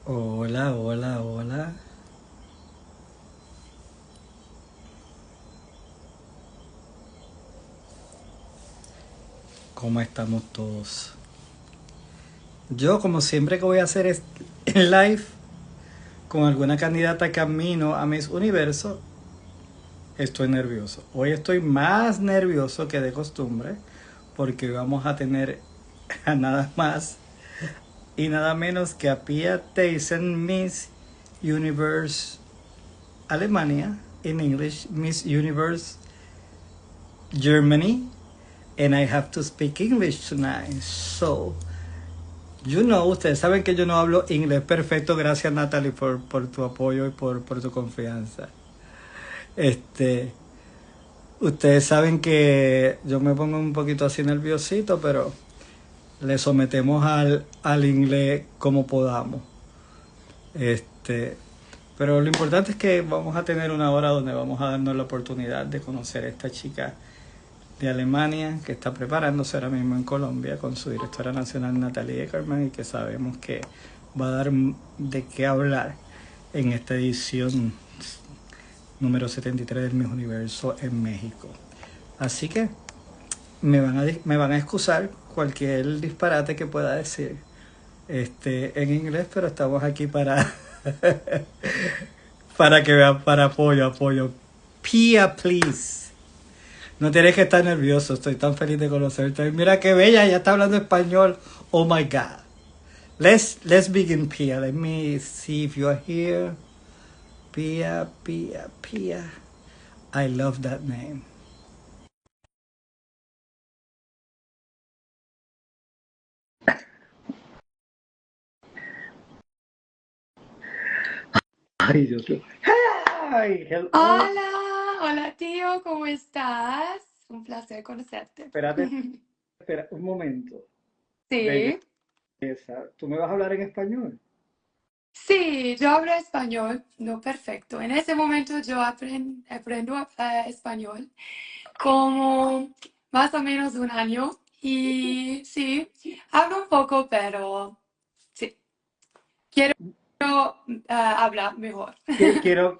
Hola, hola, hola. ¿Cómo estamos todos? Yo, como siempre que voy a hacer en live con alguna candidata camino a Miss Universo, estoy nervioso. Hoy estoy más nervioso que de costumbre porque vamos a tener a nada más y nada menos que a Pia Theissen, Miss Universe Alemania, in English, Miss Universe Germany, and I have to speak English tonight. So, ustedes saben que yo no hablo inglés perfecto. Gracias, Natalie, por tu apoyo y por tu confianza. Este, ustedes saben que yo me pongo un poquito así nerviosito, pero le sometemos al inglés como podamos. Este, pero lo importante es que vamos a tener una hora donde vamos a darnos la oportunidad de conocer a esta chica de Alemania que está preparándose ahora mismo en Colombia con su directora nacional Natalie Eckerman y que sabemos que va a dar de qué hablar en esta edición número 73 del Miss Universo en México. Así que me van a excusar cualquier disparate que pueda decir en inglés, pero estamos aquí para para que vean, para apoyo. Pia, please. No tienes que estar nervioso, estoy tan feliz de conocerte. Mira qué bella, ya está hablando español. Oh my God. Let's begin, Pia. Let me see if you're here. Pia. I love that name. Ay, Dios mío. Hi, hello. Hola, hola tío, ¿cómo estás? Un placer conocerte. Espérate, espera un momento. Sí, Belleza. ¿Tú me vas a hablar en español? sí, yo hablo español, no perfecto. En ese momento yo aprendo español como más o menos un año y sí, hablo un poco, pero sí, quiero hablar mejor. Quiero,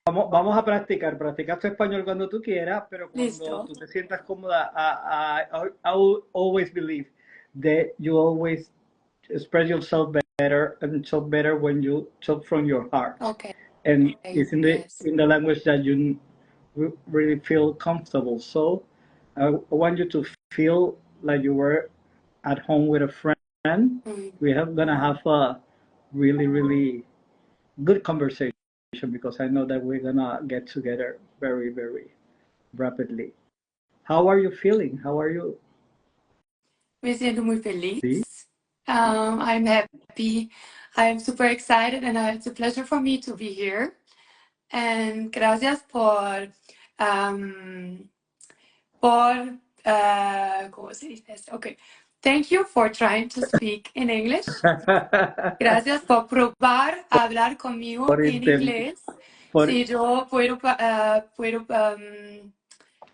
vamos a practicar. Practica tu español cuando tú quieras, pero cuando Listo. tú te sientas cómoda, I will always believe that you always express yourself better and talk better when you talk from your heart. Okay, And it's yes. in the language that you really feel comfortable. So I want you to feel like you were at home with a friend. Mm. We have gonna have a really good conversation because I know that we're gonna get together very rapidly. How are you feeling? How are you? Me siento muy feliz. Sí. I'm happy. I'm super excited, and it's a pleasure for me to be here. And gracias um, ¿cómo se dice esto? Okay. Thank you for trying to speak in English. Gracias por probar a hablar conmigo por en intent, inglés. por Si yo puedo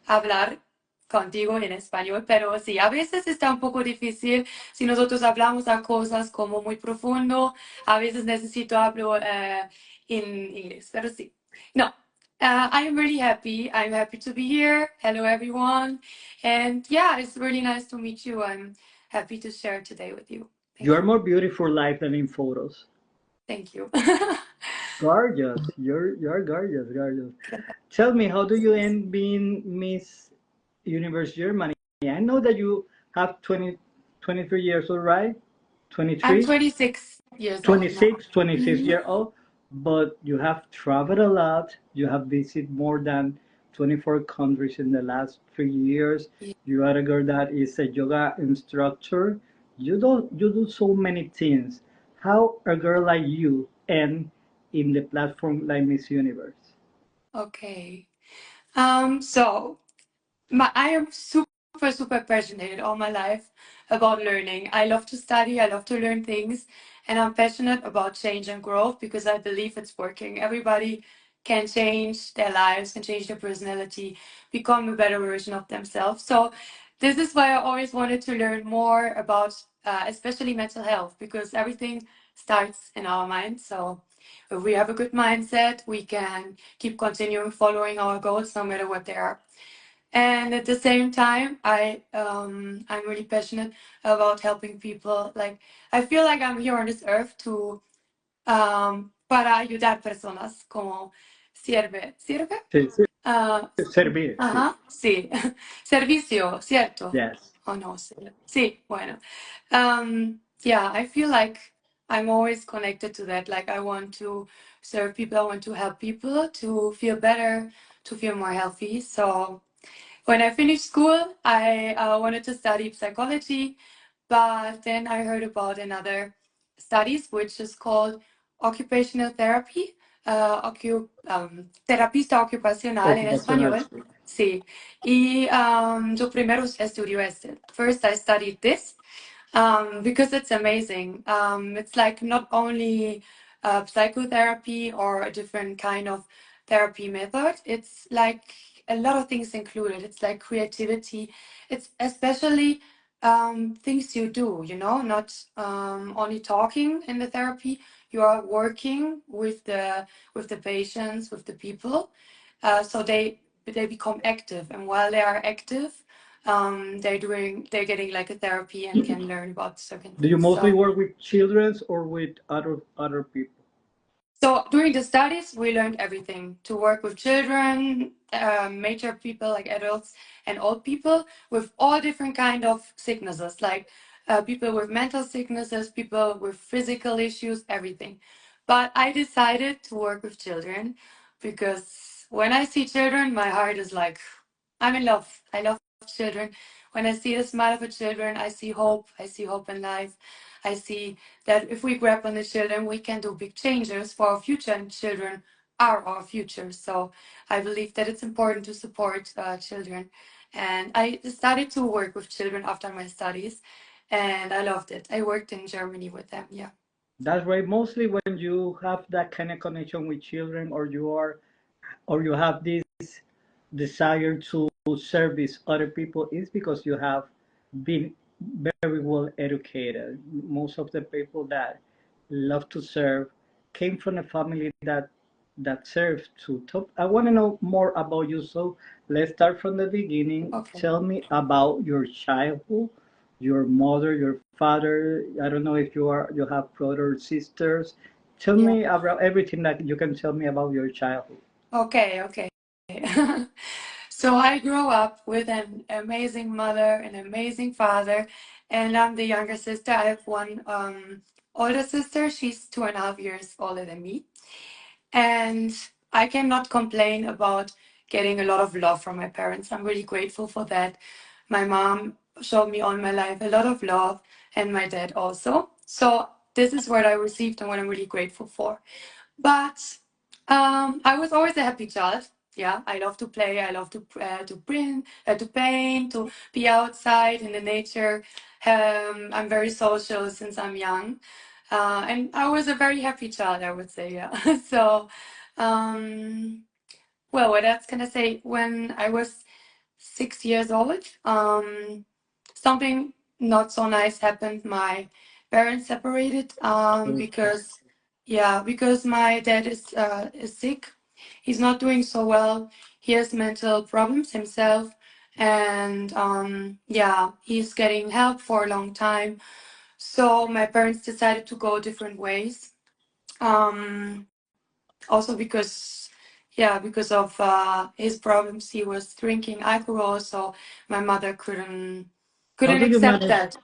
hablar contigo en español, pero sí, a veces está un poco difícil si nosotros hablamos a cosas como muy profundo, a veces necesito hablar en inglés, pero sí. No, I'm really happy. I'm happy to be here. Hello, everyone. And yeah, it's really nice to meet you. I'm happy to share today with you. you Thank are you. more beautiful live than in photos. Thank you. Gorgeous. You're gorgeous. Tell me, how do you end being Miss Universe Germany? I know that you have 23 years old, right? I'm 23? 26 years old now. 26 year old, but you have traveled a lot. You have visited more than 24 countries in the last 3 years. Yeah. You are a girl that is a yoga instructor. You do so many things. How a girl like you end in the platform like Miss Universe? Okay. So I am super passionate all my life about learning. I love to study, I love to learn things, and I'm passionate about change and growth because I believe it's working. Everybody can change their lives, can change their personality, become a better version of themselves. So this is why I always wanted to learn more about especially mental health, because everything starts in our mind. So if we have a good mindset, we can keep continuing following our goals no matter what they are. And at the same time, I'm really passionate about helping people. Like, I feel like I'm here on this earth to para ayudar personas como sirve. Sí, sí, Ah, servir, sí. ajá, sí. Servicio, ¿cierto? Yes. O no sé. Sí, bueno. Yeah, I feel like I'm always connected to that. Like, I want to serve people, I want to help people to feel better, to feel more healthy. So when I finished school, I wanted to study psychology, but then I heard about another studies which is called occupational therapy, terapista ocupacional en Ocupacional, español. sí. Sí. Y yo primero estudié este. First, I studied this because it's amazing. It's like not only psychotherapy or a different kind of therapy method, it's like a lot of things included. It's like creativity. It's especially things you do, you know, not only talking in the therapy. You are working with the patients, with the people, so they become active, and while they are active, they're getting like a therapy and can learn about certain Do you things. mostly So work with children or with other people? so during the studies, we learned everything to work with children, major people like adults and old people with all different kind of sicknesses, like people with mental sicknesses, people with physical issues, everything. But I decided to work with children because when I see children, my heart is like, I'm in love. I love children. When I see the smile of a children, I see hope. I see hope in life. I see that if we grab on the children, we can do big changes for our future, and children are our future. So I believe that it's important to support children. And I started to work with children after my studies, and I loved it. I worked in Germany with them. Yeah. That's right. Mostly when you have that kind of connection with children, or you have this desire to service other people, is because you have been very well educated. Most of the people that love to serve came from a family that serves to top. I want to know more about you. So let's start from the beginning. Okay. Tell me about your childhood, your mother, your father. I don't know if you have brothers, sisters. Tell Yeah. me about everything that you can tell me about your childhood. Okay. Okay. So I grew up with an amazing mother, an amazing father, and I'm the younger sister. I have one older sister. She's 2.5 years older than me. And I cannot complain about getting a lot of love from my parents. I'm really grateful for that. My mom showed me all my life a lot of love, and my dad also. So this is what I received and what I'm really grateful for. But I was always a happy child. Yeah, I love to play. I love to print, to paint, to be outside in the nature. I'm very social since I'm young, and I was a very happy child, I would say. Yeah. So, um, well, what else can I say? When I was 6 years old, something not so nice happened. My parents separated because, yeah, because my dad is sick. He's not doing so well. He has mental problems himself, and yeah, he's getting help for a long time. So my parents decided to go different ways. Um, Also because, yeah, because of his problems, he was drinking alcohol. So my mother How couldn't do you accept manage? that,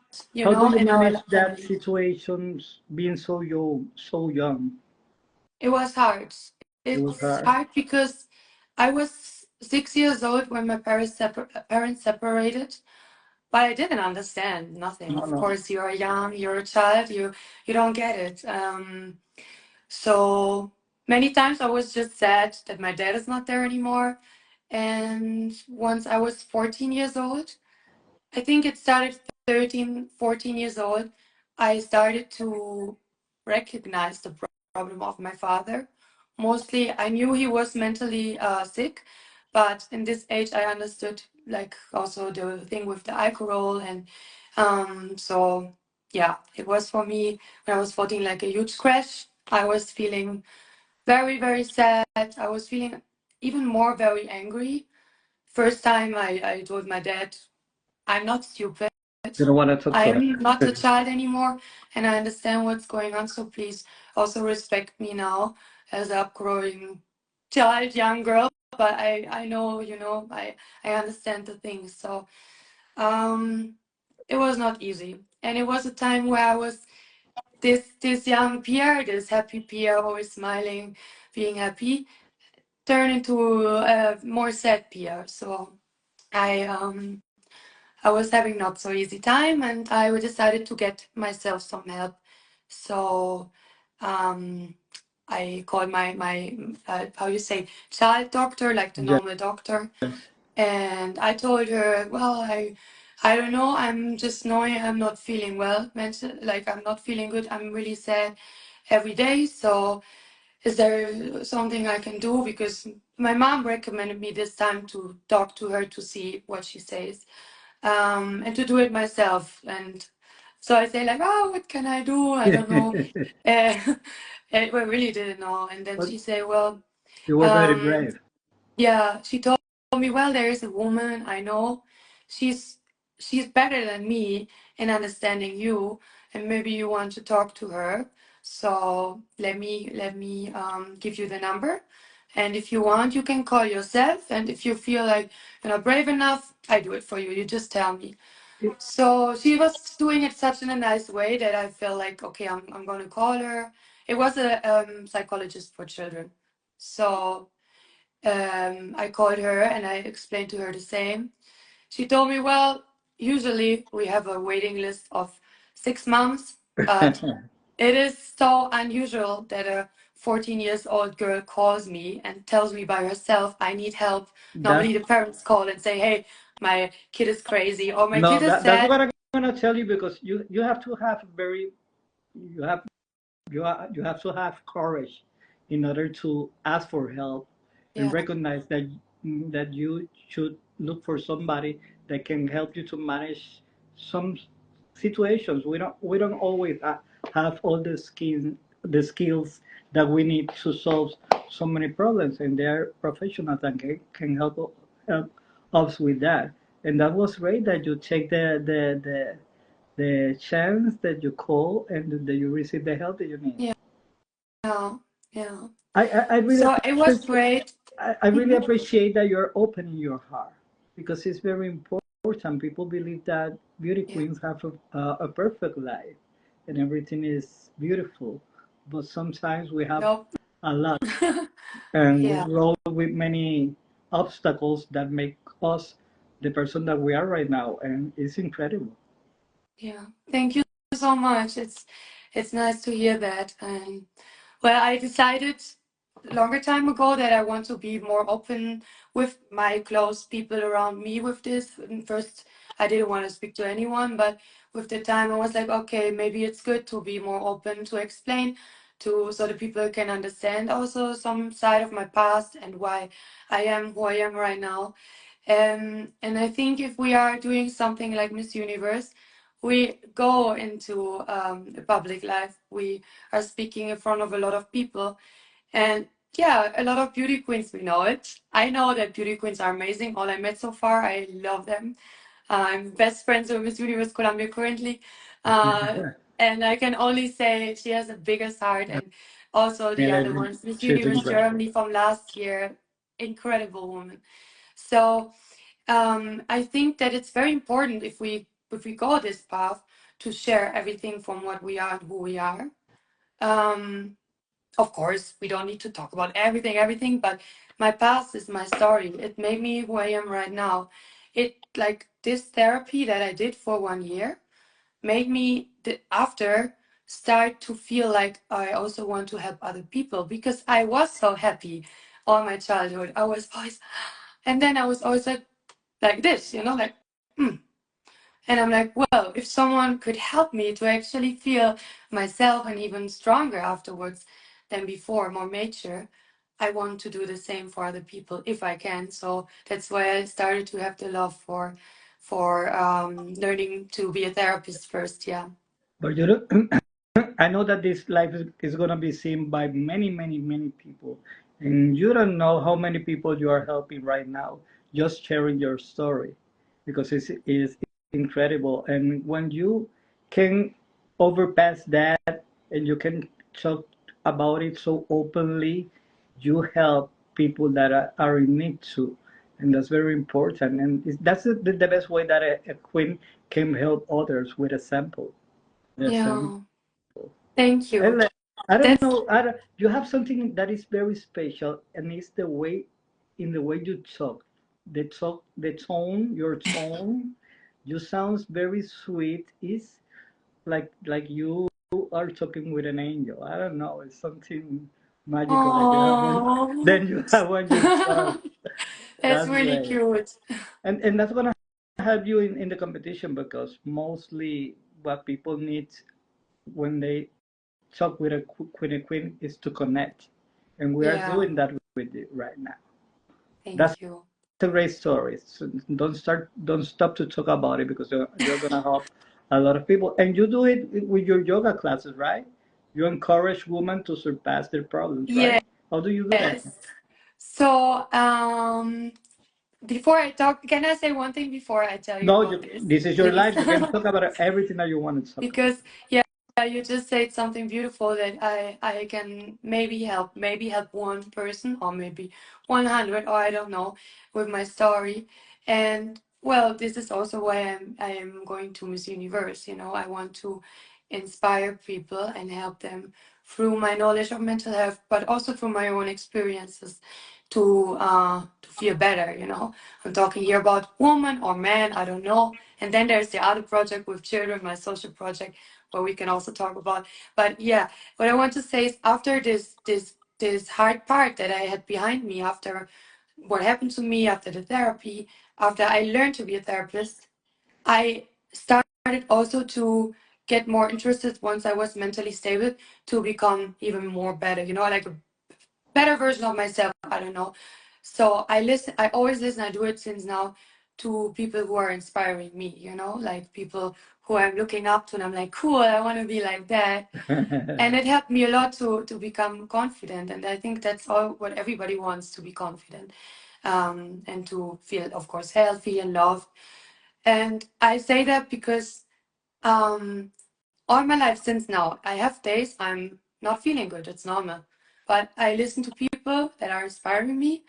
How do you in our manage that family. situation being so young? It was hard. It was It's hard. hard because I was 6 years old when my parents separated. But I didn't understand nothing. No, Of no. course, you're young, you're a child, you don't get it. So many times I was just sad that my dad is not there anymore. And once I was 14 years old, I think it started 13, 14 years old, I started to recognize the problem of my father. Mostly, I knew he was mentally sick, but in this age, I understood like also the thing with the alcohol, and so yeah, it was for me when I was 14 like a huge crash. I was feeling very, very sad. I was feeling even more very angry. First time I told my dad, I'm not stupid. You don't want to talk I to am not a her. child anymore, and I understand what's going on. So please also respect me now as a upgrowing child, young girl. But I know, I understand the things. So it was not easy, and it was a time where I was this young Pierre, this happy Pierre, always smiling, being happy, turned into a more sad Pierre. So I was having not so easy time, and I decided to get myself some help. So um, I called my how you say, child doctor, like the Yes. normal doctor, and I told her, well, I don't know, I'm just knowing I'm not feeling well, like I'm not feeling good. I'm really sad every day. So is there something I can do? Because my mom recommended me this time to talk to her to see what she says, and to do it myself. And so I say like, oh, what can I do? I don't know. Uh, I really didn't know. And then But she said, well, you were very um, brave. yeah, she told me, well, there is a woman I know. She's she's better than me in understanding you, and maybe you want to talk to her. So let me give you the number, and if you want, you can call yourself. And if you feel like you're not brave enough, I do it for you. You just tell me. So she was doing it such in a nice way that I felt like, okay, I'm going to call her. It was a psychologist for children. So I called her and I explained to her the same. She told me, well, usually we have a waiting list of 6 months, but it is so unusual that a 14 years old girl calls me and tells me by herself, I need help. That's Normally the parents call and say, hey, my kid is crazy or my no, kid is that's sad. what I'm gonna tell you because you have to have very you have you have to have courage in order to ask for help and Yeah, recognize that you should look for somebody that can help you to manage some situations. We don't always have all the skills that we need to solve so many problems, and there are professionals that can help us with that. And that was great that you take the chance that you call and that you receive the help that you need. yeah, yeah, yeah. I really So it was appreciate great. I really appreciate that you're opening your heart because it's very important. People believe that beauty Yeah, queens have a perfect life and everything is beautiful, but sometimes we have nope. a lot and we Yeah, roll with many obstacles that make us the person that we are right now, and it's incredible. yeah. Thank you so much. It's nice to hear that. And well, I decided longer time ago that I want to be more open with my close people around me with this. And first, I didn't want to speak to anyone, but with the time, I was like, okay, maybe it's good to be more open to explain to so the people can understand also some side of my past and why I am who I am right now. And I think if we are doing something like Miss Universe, we go into the public life. We are speaking in front of a lot of people. And yeah, a lot of beauty queens, we know it. I know that beauty queens are amazing. All I met so far, I love them. I'm best friends with Miss Universe Colombia currently. Uh, and I can only say she has the biggest heart. And also the other And ones, Miss she's Universe incredible. Germany from last year, incredible woman. So I think that it's very important if we go this path to share everything from what we are and who we are. Um, of course, we don't need to talk about everything, but my past is my story. It made me who I am right now. It like this therapy that I did for 1 year made me after start to feel like I also want to help other people because I was so happy all my childhood. I was always, and then I was always like this, like. "Hmm." And I'm like, well, if someone could help me to actually feel myself and even stronger afterwards than before, more mature, I want to do the same for other people if I can. So that's why I started to have the love for learning to be a therapist first. Yeah. But you don't, I know that this live is going to be seen by many, many, many people. And you don't know how many people you are helping right now, just sharing your story, because it's incredible. And when you can overpass that and you can talk about it so openly, you help people that are in need too. And that's very important. And that's the best way that a queen can help others with a sample. Yes. Yeah. Thank you. And I don't That's know. You have something that is very special, and it's the way, in the way you talk. The tone, your tone. You sounds very sweet. It's like you are talking with an angel. I don't know. It's something magical that you have when oh, then you have when you talk. that's That's really great, cute. and that's gonna help you in the competition because mostly what people need when they talk with a queen is to connect, and we are Yeah. doing that with it right now. That's Thank you. a great story. So don't stop to talk about it because you're gonna help a lot of people, and you do it with your yoga classes, right? You encourage women to surpass their problems, right? How do you do that? Yes. So, before I talk, can I say one thing before I tell you No, about this, this is your please? life. You can talk about everything that you want to talk about. Because yeah, you just said something beautiful that I can maybe help one person or maybe 100 or I don't know with my story. And well, this is also why I am going to Miss Universe. I want to inspire people and help them through my knowledge of mental health, but also through my own experiences to feel better. I'm talking here about woman or man, I don't know. And then there's the other project with children, my social project, where we can also talk about. But yeah, what I want to say is after this hard part that I had behind me, after what happened to me, after the therapy, after I learned to be a therapist, I started also to get more interested once I was mentally stable to become even more better, like a better version of myself. I don't know. So I listen. I always listen. I do it since now to people who are inspiring me. Like people who I'm looking up to, and I'm like, cool. I want to be like that. And it helped me a lot to become confident. And I think that's all what everybody wants, to be confident, and to feel, of course, healthy and loved. And I say that because um, all my life since now, I have days I'm not feeling good. It's normal. But I listen to people that are inspiring me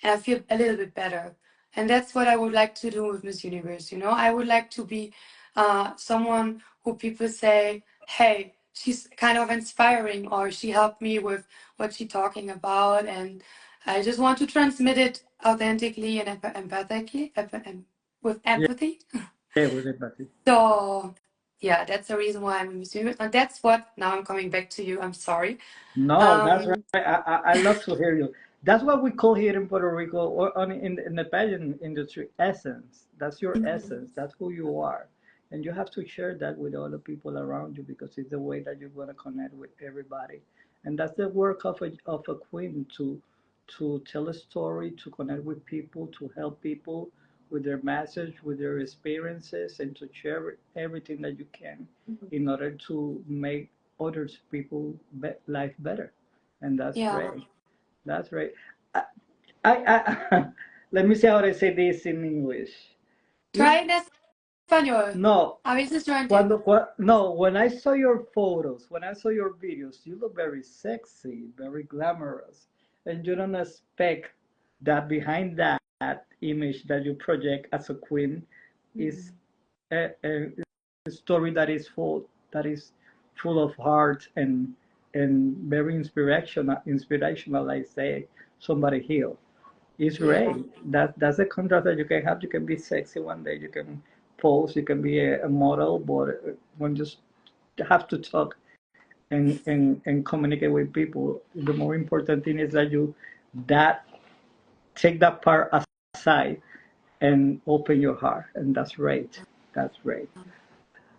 and I feel a little bit better. And that's what I would like to do with Miss Universe. I would like to be someone who people say, hey, she's kind of inspiring, or she helped me with what she's talking about. And I just want to transmit it authentically and empathically, with Yeah, empathy. yeah, with empathy. So yeah, that's the reason why I'm a Miss Universe. And that's what, now I'm coming back to you. I'm sorry. No, that's right. Um, I love to hear you. That's what we call here in Puerto Rico, or in the pageant industry, essence. That's your mhm. essence. That's who you are, and you have to share that with all the people around you because it's the way that you're gonna connect with everybody, and that's the work of a queen to tell a story, to connect with people, to help people with their message, with their experiences, and to share everything that you can in order to make others people life better, and that's Yeah. great. That's right. I, I let me see how to say this in English. Try You it in español. no, A veces yo no entiendo. no, when I saw your photos, when I saw your videos, you look very sexy, very glamorous, and you don't expect that behind that image that you project as a queen is Mhm. a story that is full of heart and very inspirational. I say somebody heal. It's Yeah. great. That's a contrast that you can have. You can be sexy one day. You can pose. You can be a model, but when you just have to talk and communicate with people, the more important thing is that you that take that part aside and open your heart, and that's great. That's great.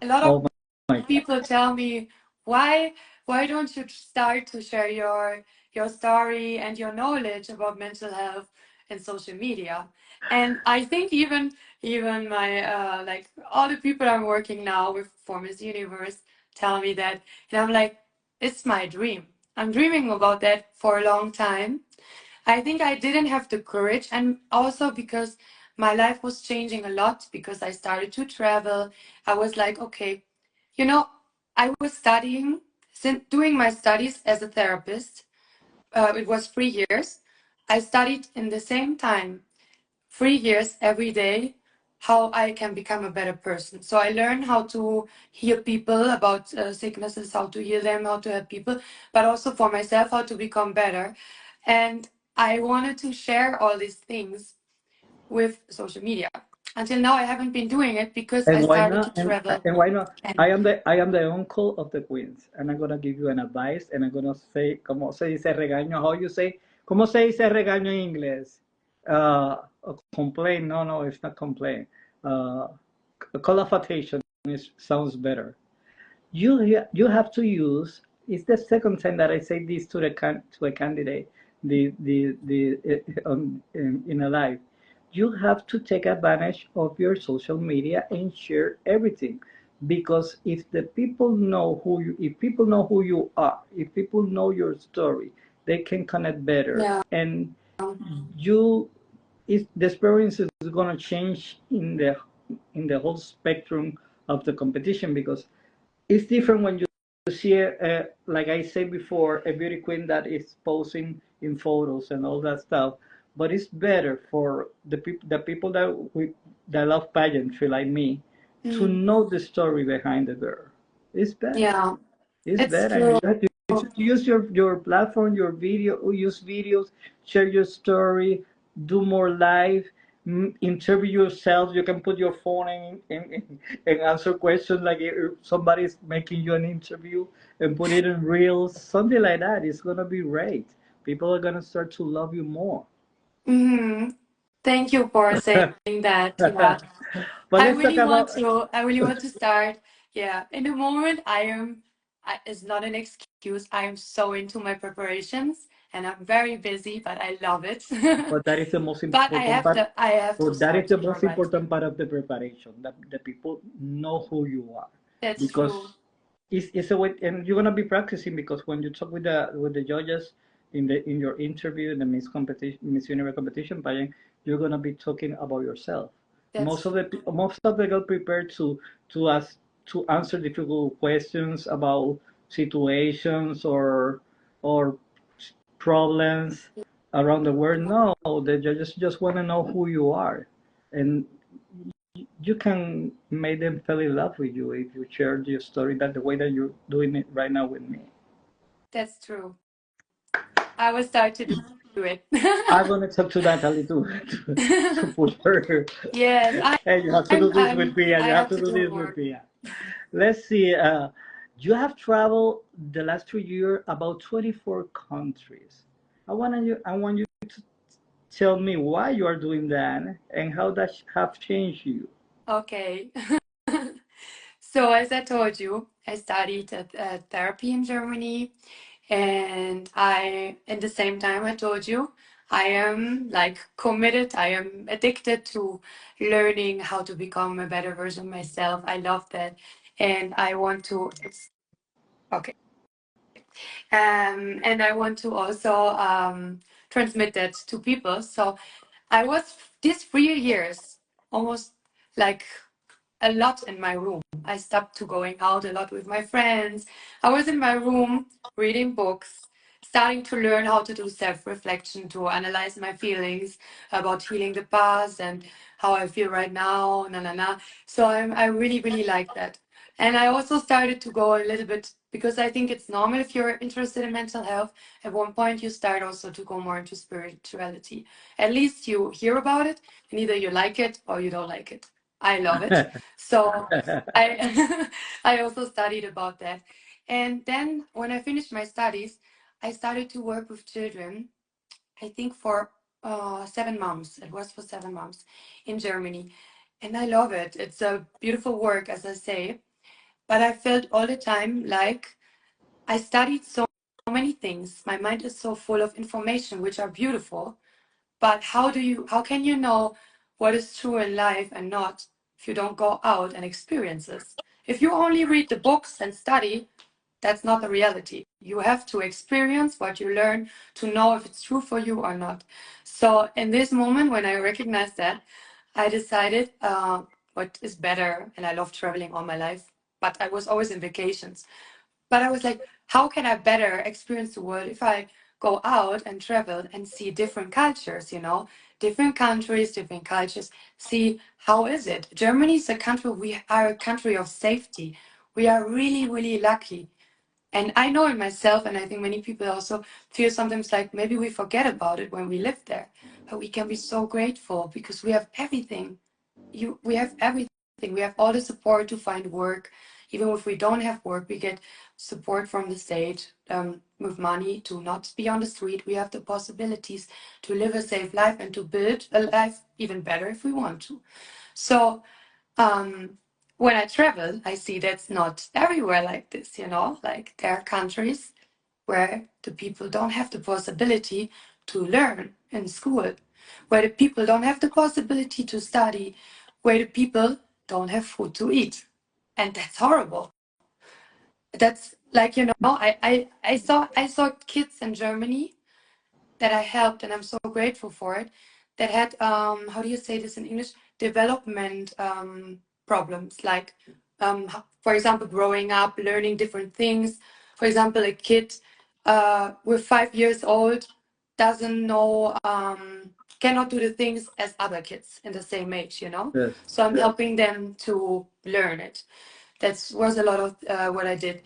A lot of Oh my God. people tell me, why don't you start to share your story and your knowledge about mental health in social media? And I think even my like all the people I'm working now with for Miss Universe tell me that. And I'm like, it's my dream. I'm dreaming about that for a long time. I think I didn't have the courage, and also because my life was changing a lot because I started to travel. I was like, okay, you know, I was studying, doing my studies as a therapist. It was 3 years. I studied in the same time 3 years every day how I can become a better person. So I learned how to heal people about sicknesses, how to heal them, how to help people, but also for myself, how to become better. And I wanted to share all these things with social media. Until now, I haven't been doing it because I And why started to not? travel. And why not? And I am the uncle of the queens, and I'm gonna give you an advice, and I'm gonna say, ¿cómo se dice regaño? How you say? ¿Cómo se dice regaño en inglés? Complain? No, no, it's not complain. Uh, qualification is sounds better. You have to use. It's the second time that I say this to to a candidate. In a live, you have to take advantage of your social media and share everything, because if people know who you are, if people know your story, they can connect better, yeah, and you the experience is going to change in the whole spectrum of the competition, because it's different when you see, like I said before, a beauty queen that is posing in photos and all that stuff. But it's better for the people that love pageantry like me to mm, know the story behind the girl. It's better. yeah, It's it's better. true. You should use your platform, your video, use videos, share your story, do more live, interview yourself. You can put your phone and answer questions like if somebody's making you an interview, and put it in reels, something like that. It's gonna be great. People are gonna start to love you more. Hmm. Thank you for saying that. Yeah. But let's talk about. I really want to start. Yeah. In the moment, it's not an excuse. I am so into my preparations and I'm very busy, but I love it. But that is the most But important part. I have to So that is start. the You're most right. important part of the preparation. That the people know who you are, That's true. because it's a way, and you're gonna be practicing, because when you talk with the judges in your interview in the Miss Universe competition pageant, you're gonna be talking about yourself. That's true. Most of the girls prepared to ask to answer difficult questions about situations or problems around the world. No, the judges just want to know who you are, and you can make them fall in love with you if you share your story that the way that you're doing it right now with me. That's true. I will start to do it. I'm gonna talk to Natalie to put her. Yes, Hey, you have to do this with Pia. I You have have to to do do this with more. Pia. Let's see. You have traveled the last 2 years about 24 countries. I want you to tell me why you are doing that and how that have changed you. Okay. So as I told you, I studied therapy in Germany, and in the same time, I told you, I am like committed. I am addicted to learning how to become a better version of myself. I love that, and I want to. Okay. And I want to also transmit that to people. So I was these 3 years almost like a lot in my room. I stopped to going out a lot with my friends. I was in my room reading books, starting to learn how to do self-reflection, to analyze my feelings about healing the past and how I feel right now, na na na. So I really, really like that. And I also started to go a little bit because I think it's normal if you're interested in mental health. At one point, you start also to go more into spirituality. At least you hear about it, and either you like it or you don't like it. I love it. So I I also studied about that. And then when I finished my studies, I started to work with children, I think for 7 months. It was for 7 months in Germany. And I love it. It's a beautiful work, as I say. But I felt all the time like I studied so many things. My mind is so full of information, which are beautiful. But how can you know what is true in life and not if you don't go out and experience this? If you only read the books and study, that's not the reality. You have to experience what you learn to know if it's true for you or not. So in this moment, when I recognized that, I decided what is better, and I love traveling all my life, but I was always in vacations. But I was like, how can I better experience the world if I go out and travel and see different cultures, different countries, different cultures, see how is it? Germany is a country, we are a country of safety. We are really, really lucky. And I know it myself, and I think many people also feel sometimes like maybe we forget about it when we live there. But we can be so grateful because we have everything. We have everything. We have all the support to find work. Even if we don't have work, we get support from the state with money to not be on the street. We have the possibilities to live a safe life and to build a life even better if we want to. So when I travel, I see that's not everywhere like this, like there are countries where the people don't have the possibility to learn in school, where the people don't have the possibility to study, where the people don't have food to eat. And that's horrible. That's like, I saw kids in Germany that I helped, and I'm so grateful for it, that had, how do you say this in English? Development problems, like, for example, growing up, learning different things. For example, a kid with 5 years old doesn't know, cannot do the things as other kids in the same age, Yes. So I'm helping them to learn it. That was a lot of what I did.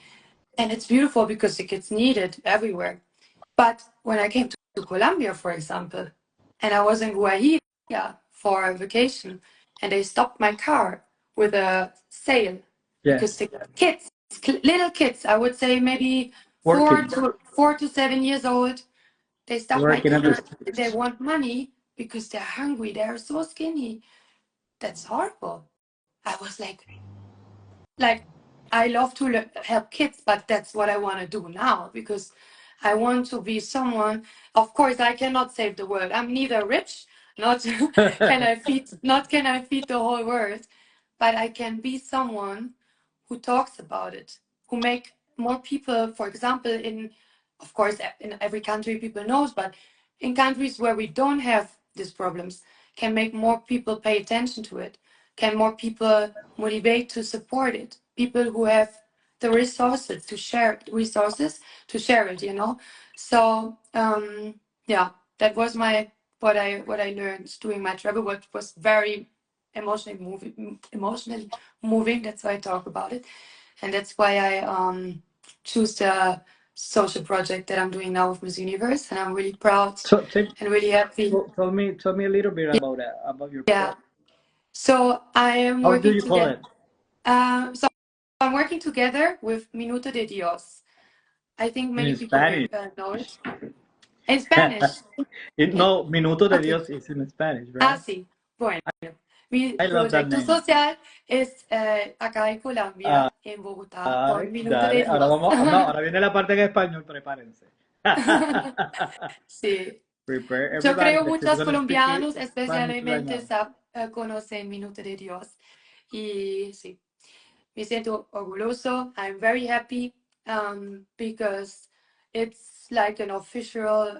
And it's beautiful because the kids need it everywhere. But when I came to Colombia, for example, and I was in Guajira for a vacation, and they stopped my car with a sale because the kids, little kids, I would say maybe Working. 4 to 7 years old, they stopped my Working at the car and they streets. want money because they're hungry. They're so skinny. That's horrible. I was like I love to help kids, but that's what I want to do now because I want to be someone. Of course, I cannot save the world. I'm neither rich, not can I feed the whole world, but I can be someone who talks about it, who make more people. For example, of course, in every country people knows, but in countries where we don't have these problems, can make more people pay attention to it. Can more people motivate to support it? People who have the resources to share it. So yeah, that was what I learned doing my travel, what was very emotionally moving. That's why I talk about it, and that's why I choose the social project that I'm doing now with Miss Universe, and I'm really proud So and really happy. tell me a little bit about that, about your Yeah. project. So I am How do working you call together. it? So I'm working together with Minuto de Dios. I think many In people Spanish. know it. In Spanish. No, Minuto de Okay. Dios is in Spanish, Ah, right? sí. Bueno. Mi I love that proyecto name. social es acá en Colombia, en Bogotá, con Ay, Minuto de dale, ahora Dios. vamos, no, ahora viene la parte en español, prepárense. Sí. Prepare Yo everybody creo because she's muchos gonna speak colombianos Spanish right especialmente now. conocen Minuto de Dios. Y sí, me siento orgulloso. I'm very happy because it's like an official,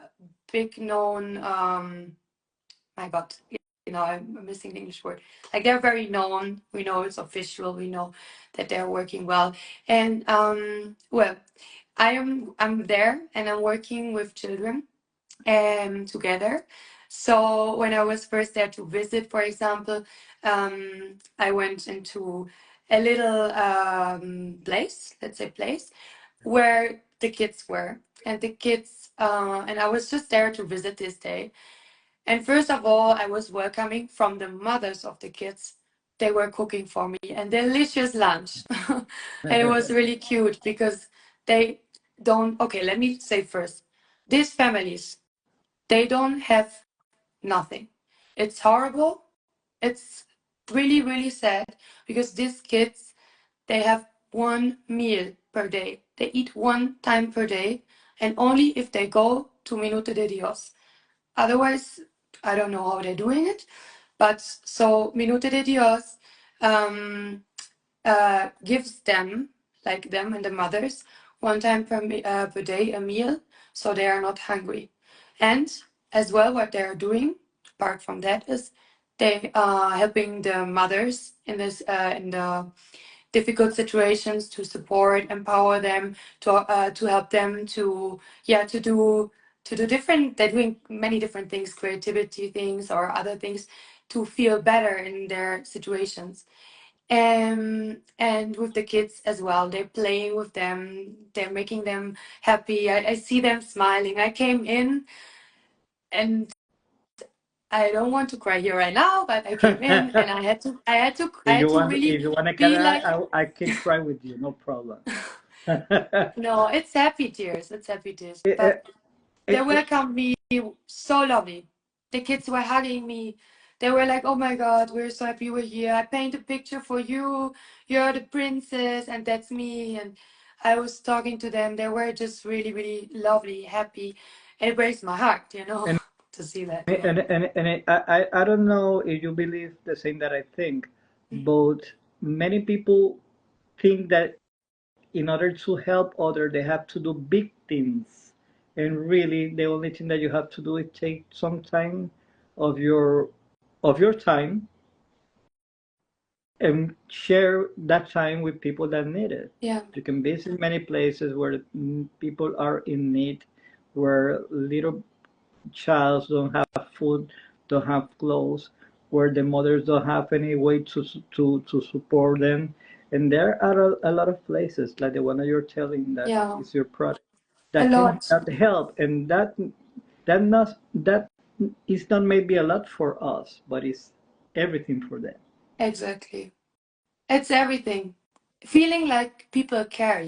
big known, my God, I'm missing the English word. Like they're very known. We know it's official. We know that they're working well. And well, I'm there and I'm working with children together. So when I was first there to visit, for example, I went into a little place, let's say place, where the kids were. And the kids, and I was just there to visit this day. And first of all, I was welcoming from the mothers of the kids. They were cooking for me a delicious lunch. And it was really cute because they don't, okay, let me say first, these families, they don't have nothing. It's horrible. It's really, really sad because these kids, they have one meal per day. They eat one time per day, and only if they go to Minuto de Dios. Otherwise, I don't know how they're doing it. But so Minuto de Dios, gives them, like them and the mothers, one time per day a meal, so they are not hungry. And as well, what they are doing, apart from that, is they are helping the mothers in the difficult situations to support, empower them, to help them to do different. They're doing many different things, creativity things or other things, to feel better in their situations. And with the kids as well, they're playing with them, they're making them happy. I see them smiling. I came in, and I don't want to cry here right now, but I came in and I had to really if you want to be cry, like, I can cry with you, no problem. no, it's happy tears. It's happy tears. Eh, But they eh, eh, welcomed me so lovely. The kids were hugging me. They were like, "Oh my God, we're so happy we're here. I paint a picture for you. You're the princess, and that's me." And I was talking to them. They were just really, really lovely, happy. It breaks my heart, and to see that. I don't know if you believe the same that I think, but many people think that in order to help others, they have to do big things. And really, the only thing that you have to do is take some time of your time and share that time with people that need it. Yeah, You can visit many places where people are in need, where little childs don't have food, don't have clothes, where the mothers don't have any way to support them. And there are a lot of places like the one that you're telling that yeah, is your product a that can lot. that help, and that is not maybe a lot for us, but it's everything for them. Exactly. It's everything. Feeling like people care,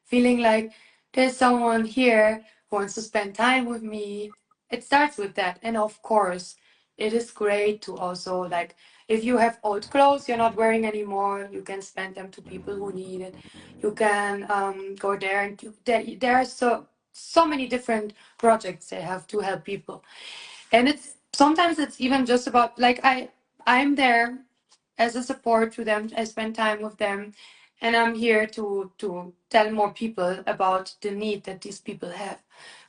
feeling like there's someone here who wants to spend time with me. It starts with that. And of course, it is great to also, like, if you have old clothes you're not wearing anymore, you can spend them to people who need it. You can go there, and there are so many different projects they have to help people. And it's sometimes it's even just about, like, I'm there as a support to them. I spend time with them, and I'm here to tell more people about the need that these people have,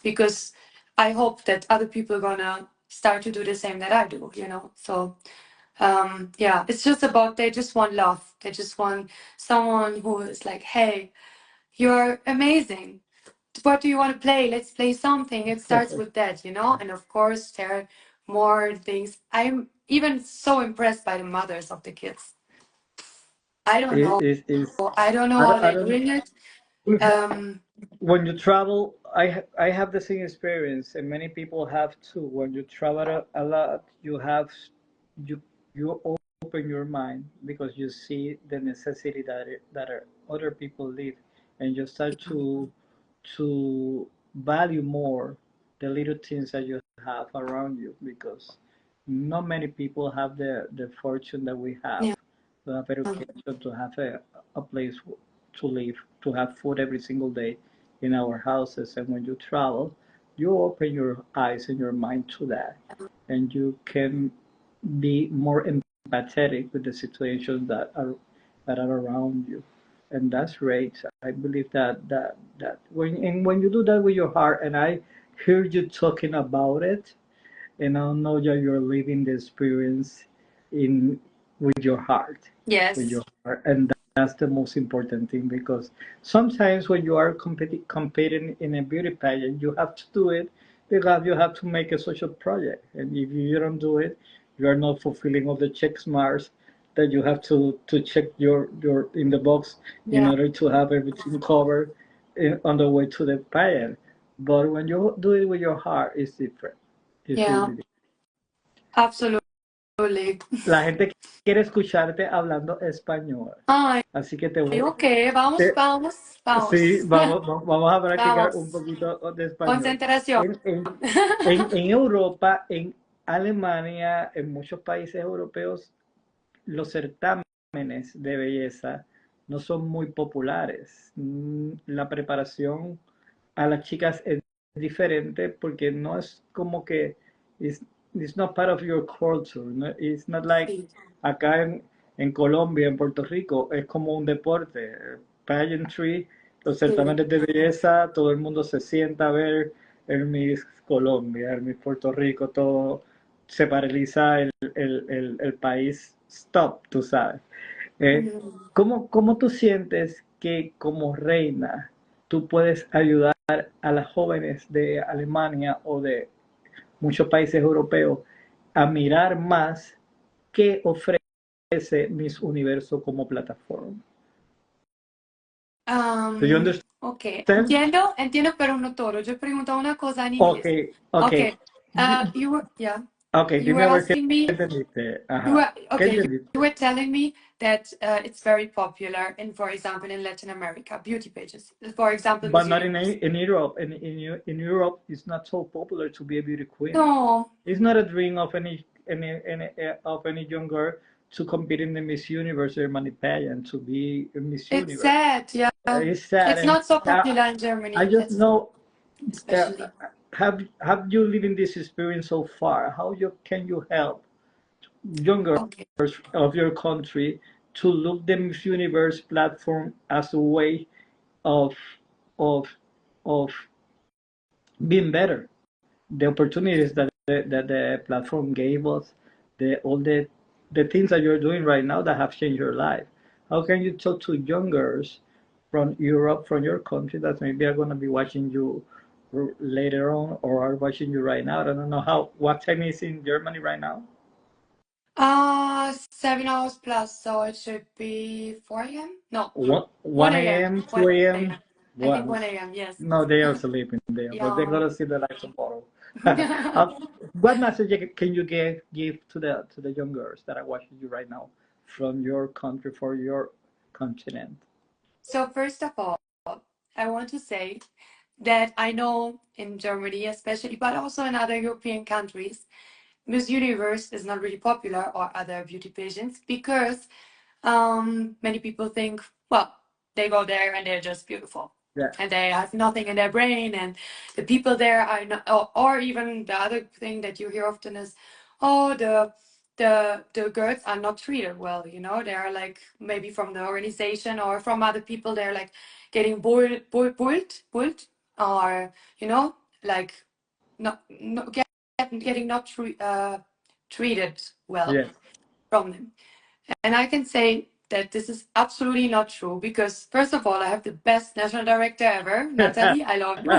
because I hope that other people are gonna start to do the same that I do. So yeah, it's just about, they just want love. They just want someone who is like, hey, you're amazing. What do you want to play? Let's play something. It starts with that. And of course, there are more things. I'm even so impressed by the mothers of the kids. I don't It know. is I don't know how I they're don't doing it. Um, when you travel, I have the same experience, and many people have too. When you travel a lot, you you open your mind because you see the necessity that other people live, and you start to value more the little things that you have around you, because not many people have the fortune that we have, yeah, to have education, to have a place to live, to have food every single day in our houses. And when you travel, you open your eyes and your mind to that, and you can be more empathetic with the situations that are around you. And that's great. I believe that when you do that with your heart, and I hear you talking about it, and I know that you're living the experience in with your heart, with yes, your heart, and that's the most important thing, because sometimes when you are competing in a beauty pageant, you have to do it because you have to make a social project, and if you don't do it, you are not fulfilling all the check marks that you have to check your in the box in yeah, order to have everything covered on the way to the pageant. But when you do it with your heart, it's different. It's yeah, really. absolutely. La gente quiere escucharte hablando español. Ay, Así que te voy. ok, vamos, te- vamos, sí, vamos, vamos a practicar un vamos. poquito de español. Concentración. En Europa, en Alemania, en muchos países europeos, los certámenes de belleza no son muy populares. La preparación a las chicas es diferente porque no es como que it's not part of your culture. No? It's not like Sí, acá en Colombia, en Puerto Rico, es como un deporte. Pageantry, los Sí. certámenes de belleza, todo el mundo se sienta a ver en Miss Colombia, en Miss Puerto Rico, todo se paraliza el país, stop, tú sabes. Eh, Mm. ¿cómo tú sientes que como reina tú puedes ayudar a las jóvenes de Alemania o de muchos países europeos a mirar más qué ofrece Miss Universo como plataforma? Do you Ok, understand? entiendo, pero no todo. Yo pregunto una cosa en inglés. Okay, okay. Okay, yeah, Okay, you dime were a ver qué asking me. entendiste. You Ajá. were ¿Qué okay. You entendiste? were telling me that it's very popular in, for example, in Latin America, beauty pages. For example, But Miss not Universe. in Europe. In Europe, it's not so popular to be a beauty queen. No, It's not a dream of any young girl to compete in the Miss Universe or Money pageant to be a Miss it's Universe. sad. Yeah, It's sad, it's and not so I, popular in I Germany. just That's know. Uh, especially. have you lived in this experience so far? How can you help young girls Okay. of your country to look the Miss Universe platform as a way of of of being better? The opportunities that the platform gave us, all the things that you're doing right now that have changed your life. How can you talk to young girls from Europe, from your country, that maybe are going to be watching you later on or are watching you right now? I don't know what time is in Germany right now. 7 hours plus, so it should be 4 a.m. No, 1 1 a.m. a.m., 1 2 a.m. a.m. I think 1. 1 a.m. Yes. No, they are sleeping there, but they're Yeah. gonna see the light tomorrow. Uh, what message can you give to the young girls that are watching you right now from your country for your continent? So first of all, I want to say that I know in Germany, especially, but also in other European countries, Miss Universe is not really popular or other beauty pageants because many people think, well, they go there and they're just beautiful. Yeah, And they have nothing in their brain, and the people there are not, or even the other thing that you hear often is, oh, the girls are not treated well. They are like maybe from the organization or from other people. They're like getting bullied, or like not getting not treated well yes. from them. And I can say that this is absolutely not true because, first of all, I have the best national director ever, Natalie. I love you.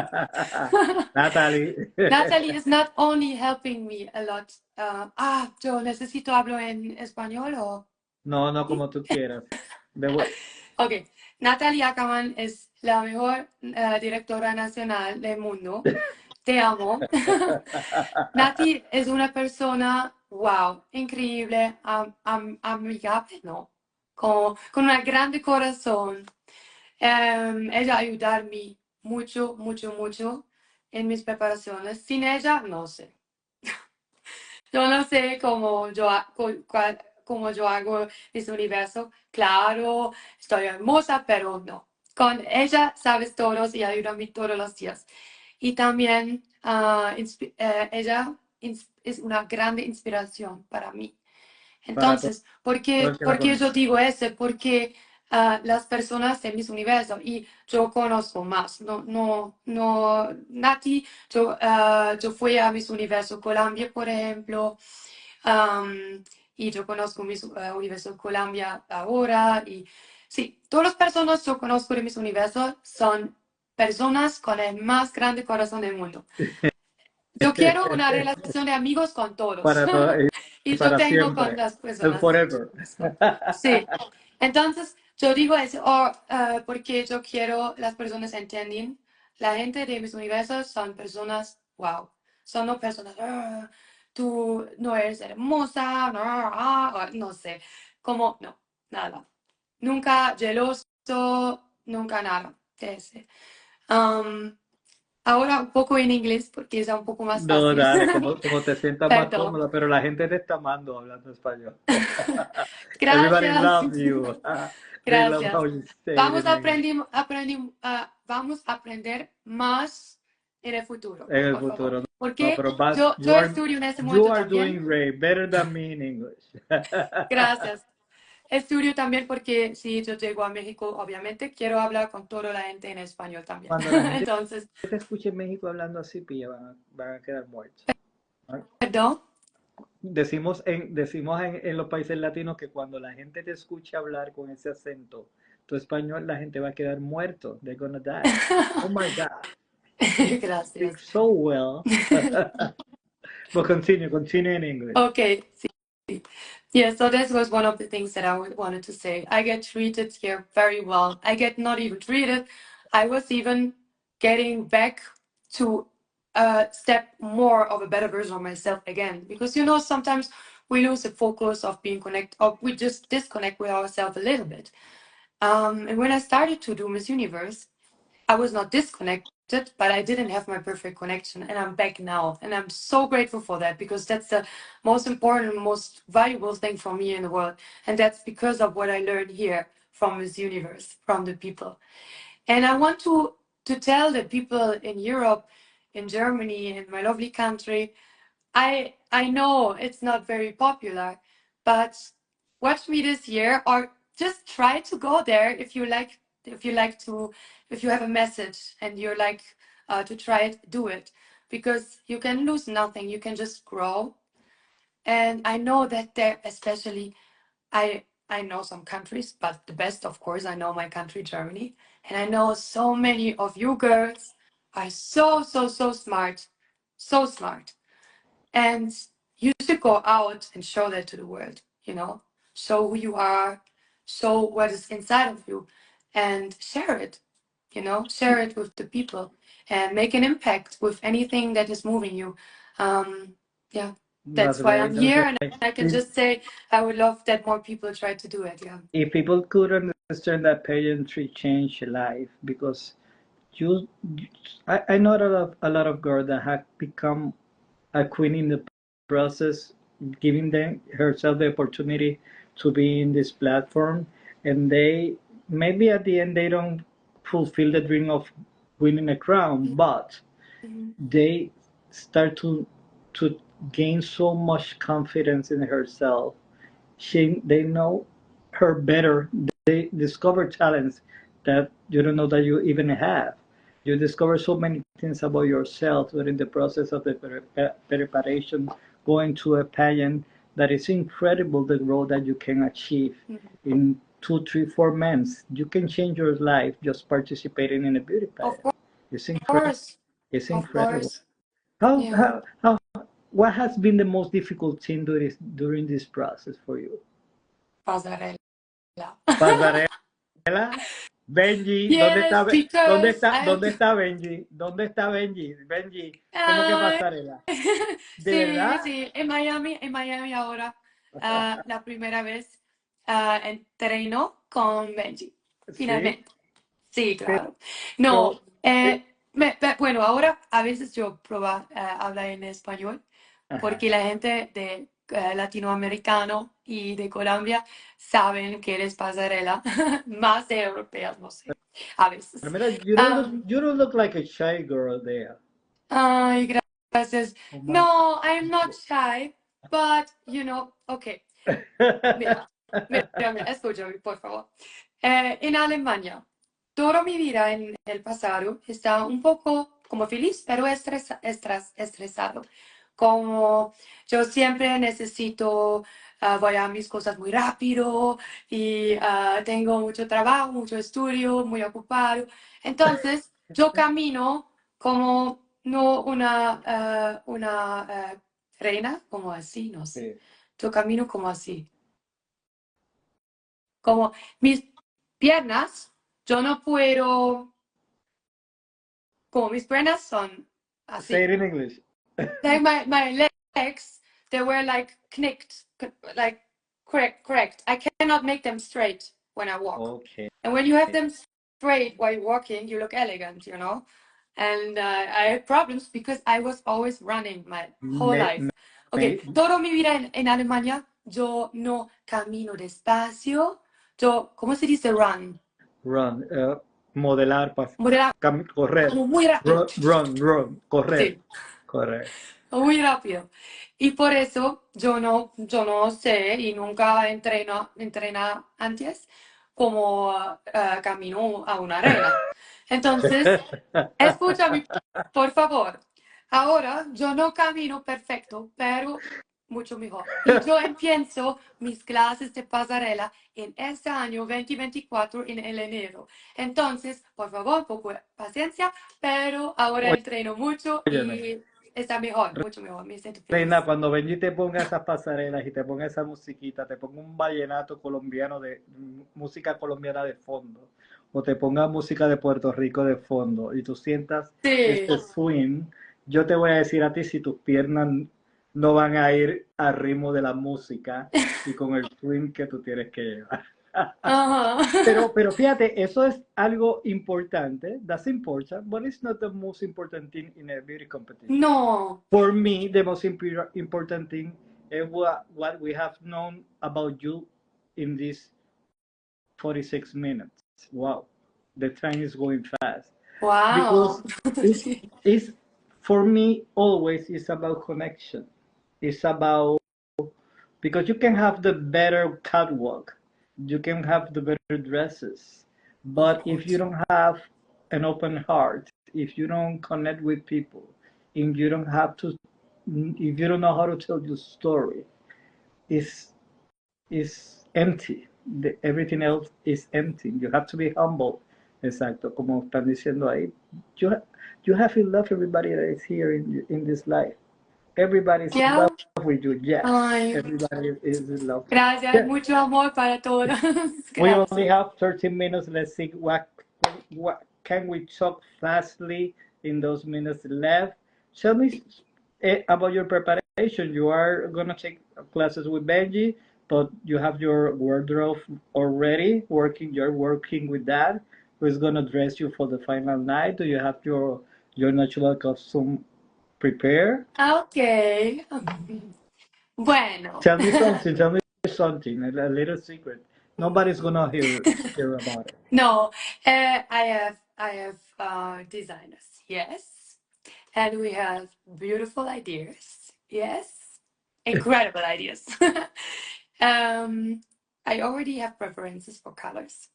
Natalie. Natalie is not only helping me a lot. Yo necesito hablo en español o. No, no, ¿Sí? como tú quieras. De- Ok, Natalie Ackerman es la mejor directora nacional del mundo. Te amo. Nati es una persona, wow, increíble, amigable, ¿no? Con un grande corazón. Ella ayudarme mucho, mucho, mucho en mis preparaciones. Sin ella, no sé. Yo no sé cómo yo hago mis universo. Claro, estoy hermosa, pero no. Con ella sabes todos y ayúdame todos los días. Y también ella es una grande inspiración para mí. para todo Entonces, ¿por el qué, que la por qué yo conoce. digo eso? Porque las personas de mis universos, y yo conozco más, no, Nati, yo fui a mis universos Colombia, por ejemplo, y yo conozco mis universos Colombia ahora, y sí, todas las personas yo conozco de mis universos son personas con el más grande corazón del mundo. Yo quiero una relación de amigos con todos. Para todo y Y yo para tengo con siempre. las El personas. forever. Sí. Entonces, yo digo eso porque yo quiero las personas entienden. La gente de mis universos son personas, wow. Son no personas, tú no eres hermosa, no, no sé. Como, no, nada. Nunca geloso, nunca nada de ese. Um, Ahora un poco en inglés porque es un poco más No, fácil. dale, como te sientas más Perdón. cómoda, pero la gente te está amando hablando español. Everybody Gracias. loves you. They love how Gracias. you say it in English. Vamos a aprender más en el futuro, En el por favor. futuro. No, Porque pero yo estudio en ese you momento are doing también. great, better than me in English. Gracias. estudio también porque si yo llego a México, obviamente quiero hablar con toda la gente en español también. Cuando la gente Entonces, te escuche en México hablando así, pilla, van a quedar muertos. perdón. Decimos en los países latinos que cuando la gente te escuche hablar con ese acento, tu español, la gente va a quedar muerto. They're gonna die. Oh my God. She Gracias. speaks so well. But continue in English. Okay. Yeah, so this was one of the things that I wanted to say. I get treated here very well. I get not even treated. I was even getting back to a step more of a better version of myself again. Because, you know, sometimes we lose the focus of being connected, or we just disconnect with ourselves a little bit. And when I started to do Miss Universe, I was not disconnected, but I didn't have my perfect connection, and I'm back now. And I'm so grateful for that because that's the most important, most valuable thing for me in the world. And that's because of what I learned here from this universe, from the people. And I want to tell the people in Europe, in Germany, in my lovely country, I know it's not very popular, but watch me this year or just try to go there if you like if you have a message and you're like to try it, do it, because you can lose nothing, you can just grow. And I know that there, especially, I know some countries, but the best, of course, I know my country, Germany, and I know so many of you girls are so smart, so smart. And you should go out and show that to the world, you know, show who you are, show what is inside of you, and share it, you know, share it with the people and make an impact with anything that is moving you. Yeah, That's that's why great. I'm That's here. And great. I can just say I would love that more people try to do it. Yeah. If people could understand that pageantry changed your life, because you, I know a lot of girls that have become a queen in the process, giving them herself the opportunity to be in this platform, and they maybe at the end they don't fulfill the dream of winning a crown, but Mm-hmm. they start to gain so much confidence in herself. They know her better. They discover talents that you don't know that you even have. You discover so many things about yourself during the process of the preparation, going to a pageant, that is incredible the growth that you can achieve Mm-hmm. in 2, 3, 4 months. You can change your life just participating in a beauty Of pageant. It's incredible. course, It's of incredible. course. How, Yeah. how, how, what has been the most difficult thing during this process for you? Pasarela. Pasarela. Benji, ¿dónde está, Yes, because I have dónde to. está Benji? ¿Dónde está Benji? Benji, ¿cómo que Ay, pasarela? ¿De sí, verdad? sí, en Miami ahora, la primera vez entreno con Benji, Sí, finalmente. Sí, claro. No, pero, eh, bueno, ahora a veces yo pruebo hablar en español ajá. porque la gente de latinoamericano y de Colombia saben que eres pasarela, más de europeas, no sé, a veces. Mira, Um, you don't look like a shy girl there. Ay, gracias. Oh my No, I'm not shy, but you know, okay. Mira, mira, escúchame, por favor. En Alemania, toda mi vida en el pasado estaba un poco como feliz, pero estresado. Como yo siempre necesito, voy a mis cosas muy rápido y tengo mucho trabajo, mucho estudio, muy ocupado. Entonces, yo camino como no una reina, como así, no sé. Sí. Yo camino como así. Como mis piernas, yo no puedo, como mis piernas son Say así. it in English. Like my legs, they were like knicked, like correct. I cannot make them straight when I walk. Okay. And when you have them straight while walking, you look elegant, you know? And I had problems because I was always running my whole Me, life. Okay, me, toda mi vida en Alemania, yo no camino despacio. Yo, ¿cómo se dice run? run, modelar, Modelar correr, como muy rápido. run, correr, Sí. correr. muy rápido. Y por eso yo no sé y nunca entrena antes como camino a una arena. Entonces, escúchame, por favor. Ahora yo no camino perfecto, pero mucho mejor. Y yo empiezo mis clases de pasarela en este año 2024 en el enero. Entonces, por favor, poco de paciencia, pero ahora entreno mucho Óyeme, y está mejor, mucho mejor. Me siento Reina, feliz. cuando Benji te ponga esas pasarelas y te ponga esa musiquita, te ponga un vallenato colombiano de música colombiana de fondo, o te ponga música de Puerto Rico de fondo, y tú sientas Sí. este swing, yo te voy a decir a ti si tus piernas no van a ir al ritmo de la música y con el swing que tú tienes que llevar. Ajá. Pero fíjate, eso es algo importante. That's important, but it's not the most important thing in a beauty competition. No. For me, the most important thing is what we have known about you in these 46 minutes. Wow, the time is going fast. Because Wow. it's, Sí. it's for me always it's about connection. It's about because you can have the better catwalk, you can have the better dresses, Of but if you course. don't have an open heart, if you don't connect with people, if you don't have to, if you don't know how to tell your story, it's empty. Everything else is empty. You have to be humble. Exacto, como están diciendo ahí. You, you have to love everybody that is here in this life. Everybody's in love Yeah. with you. Yes, Ay, everybody is in love. gracias. Yeah. Mucho amor para todos. We only Gracias. have 13 minutes. Let's see what can we talk fastly in those minutes left. Tell me about your preparation. You are gonna take classes with Benji, but you have your wardrobe already working. You're working with that. Who's gonna dress you for the final night? Do you have your natural costume prepared? Ok. Bueno. Tell me something. Tell me something. A little secret. Nobody's gonna hear about it. No, I have designers, yes, and we have beautiful ideas, yes, incredible ideas. um, I already have preferences for colors,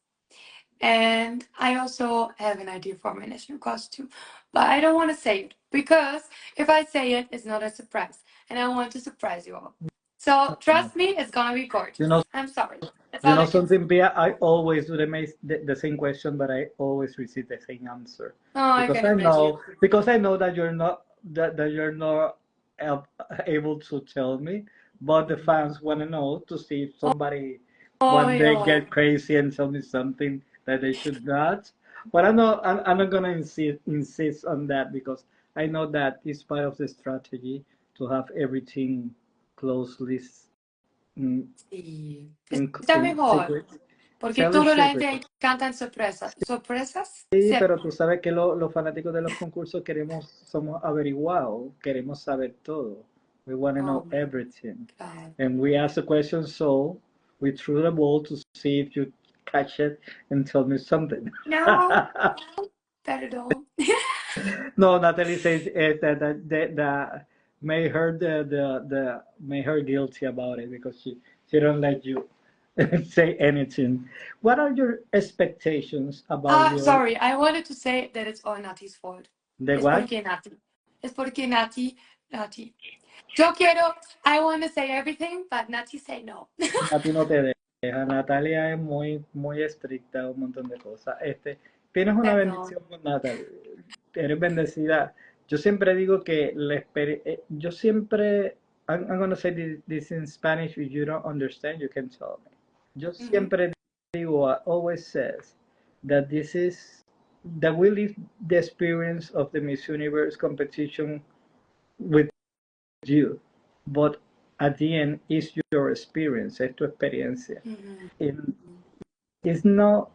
and I also have an idea for my national costume, but I don't want to say it because if I say it, it's not a surprise, and I want to surprise you all. So trust me, it's gonna be You gorgeous. know, I'm sorry. That's you all know I can say. something, Pia? I always do the same question, but I always receive the same answer Oh, I because can imagine. I know that you're not ab- able to tell me, but the fans want to know to see if somebody Oh, when they yeah. get crazy and tell me something that they should not. But I'm not gonna insist on that because I know that it's part of the strategy to have everything closely mm, Sí. Está in mejor, secret. porque Tell us toda la secret. gente encanta en sorpresas. ¿Sorpresas? Sí, Sí. pero tú sabes que los fanáticos de los concursos somos averiguados, queremos saber todo. We want to Oh, know everything. claro. And we ask the question, so we threw the ball to see if you catch it and tell me something. No, perdón. No, Natalie says that made her the made her guilty about it because she don't let you say anything. What are your expectations about Ah, your sorry, I wanted to say that it's all Nati's fault. the Es what? porque Nati. Es porque Nati. Yo quiero, I want to say everything, but Nati say no. A ti no te deja. Natalia es muy estricta, un montón de cosas. Tienes una Perdón. bendición con Natalia. Eres bendecida. Yo siempre digo que yo siempre, I'm gonna say this in Spanish. If you don't understand, you can tell me. Yo Ujú. siempre digo, I always says that that we live the experience of the Miss Universe competition with you, but at the end is your experience, es tu experiencia. Ujú. And it's no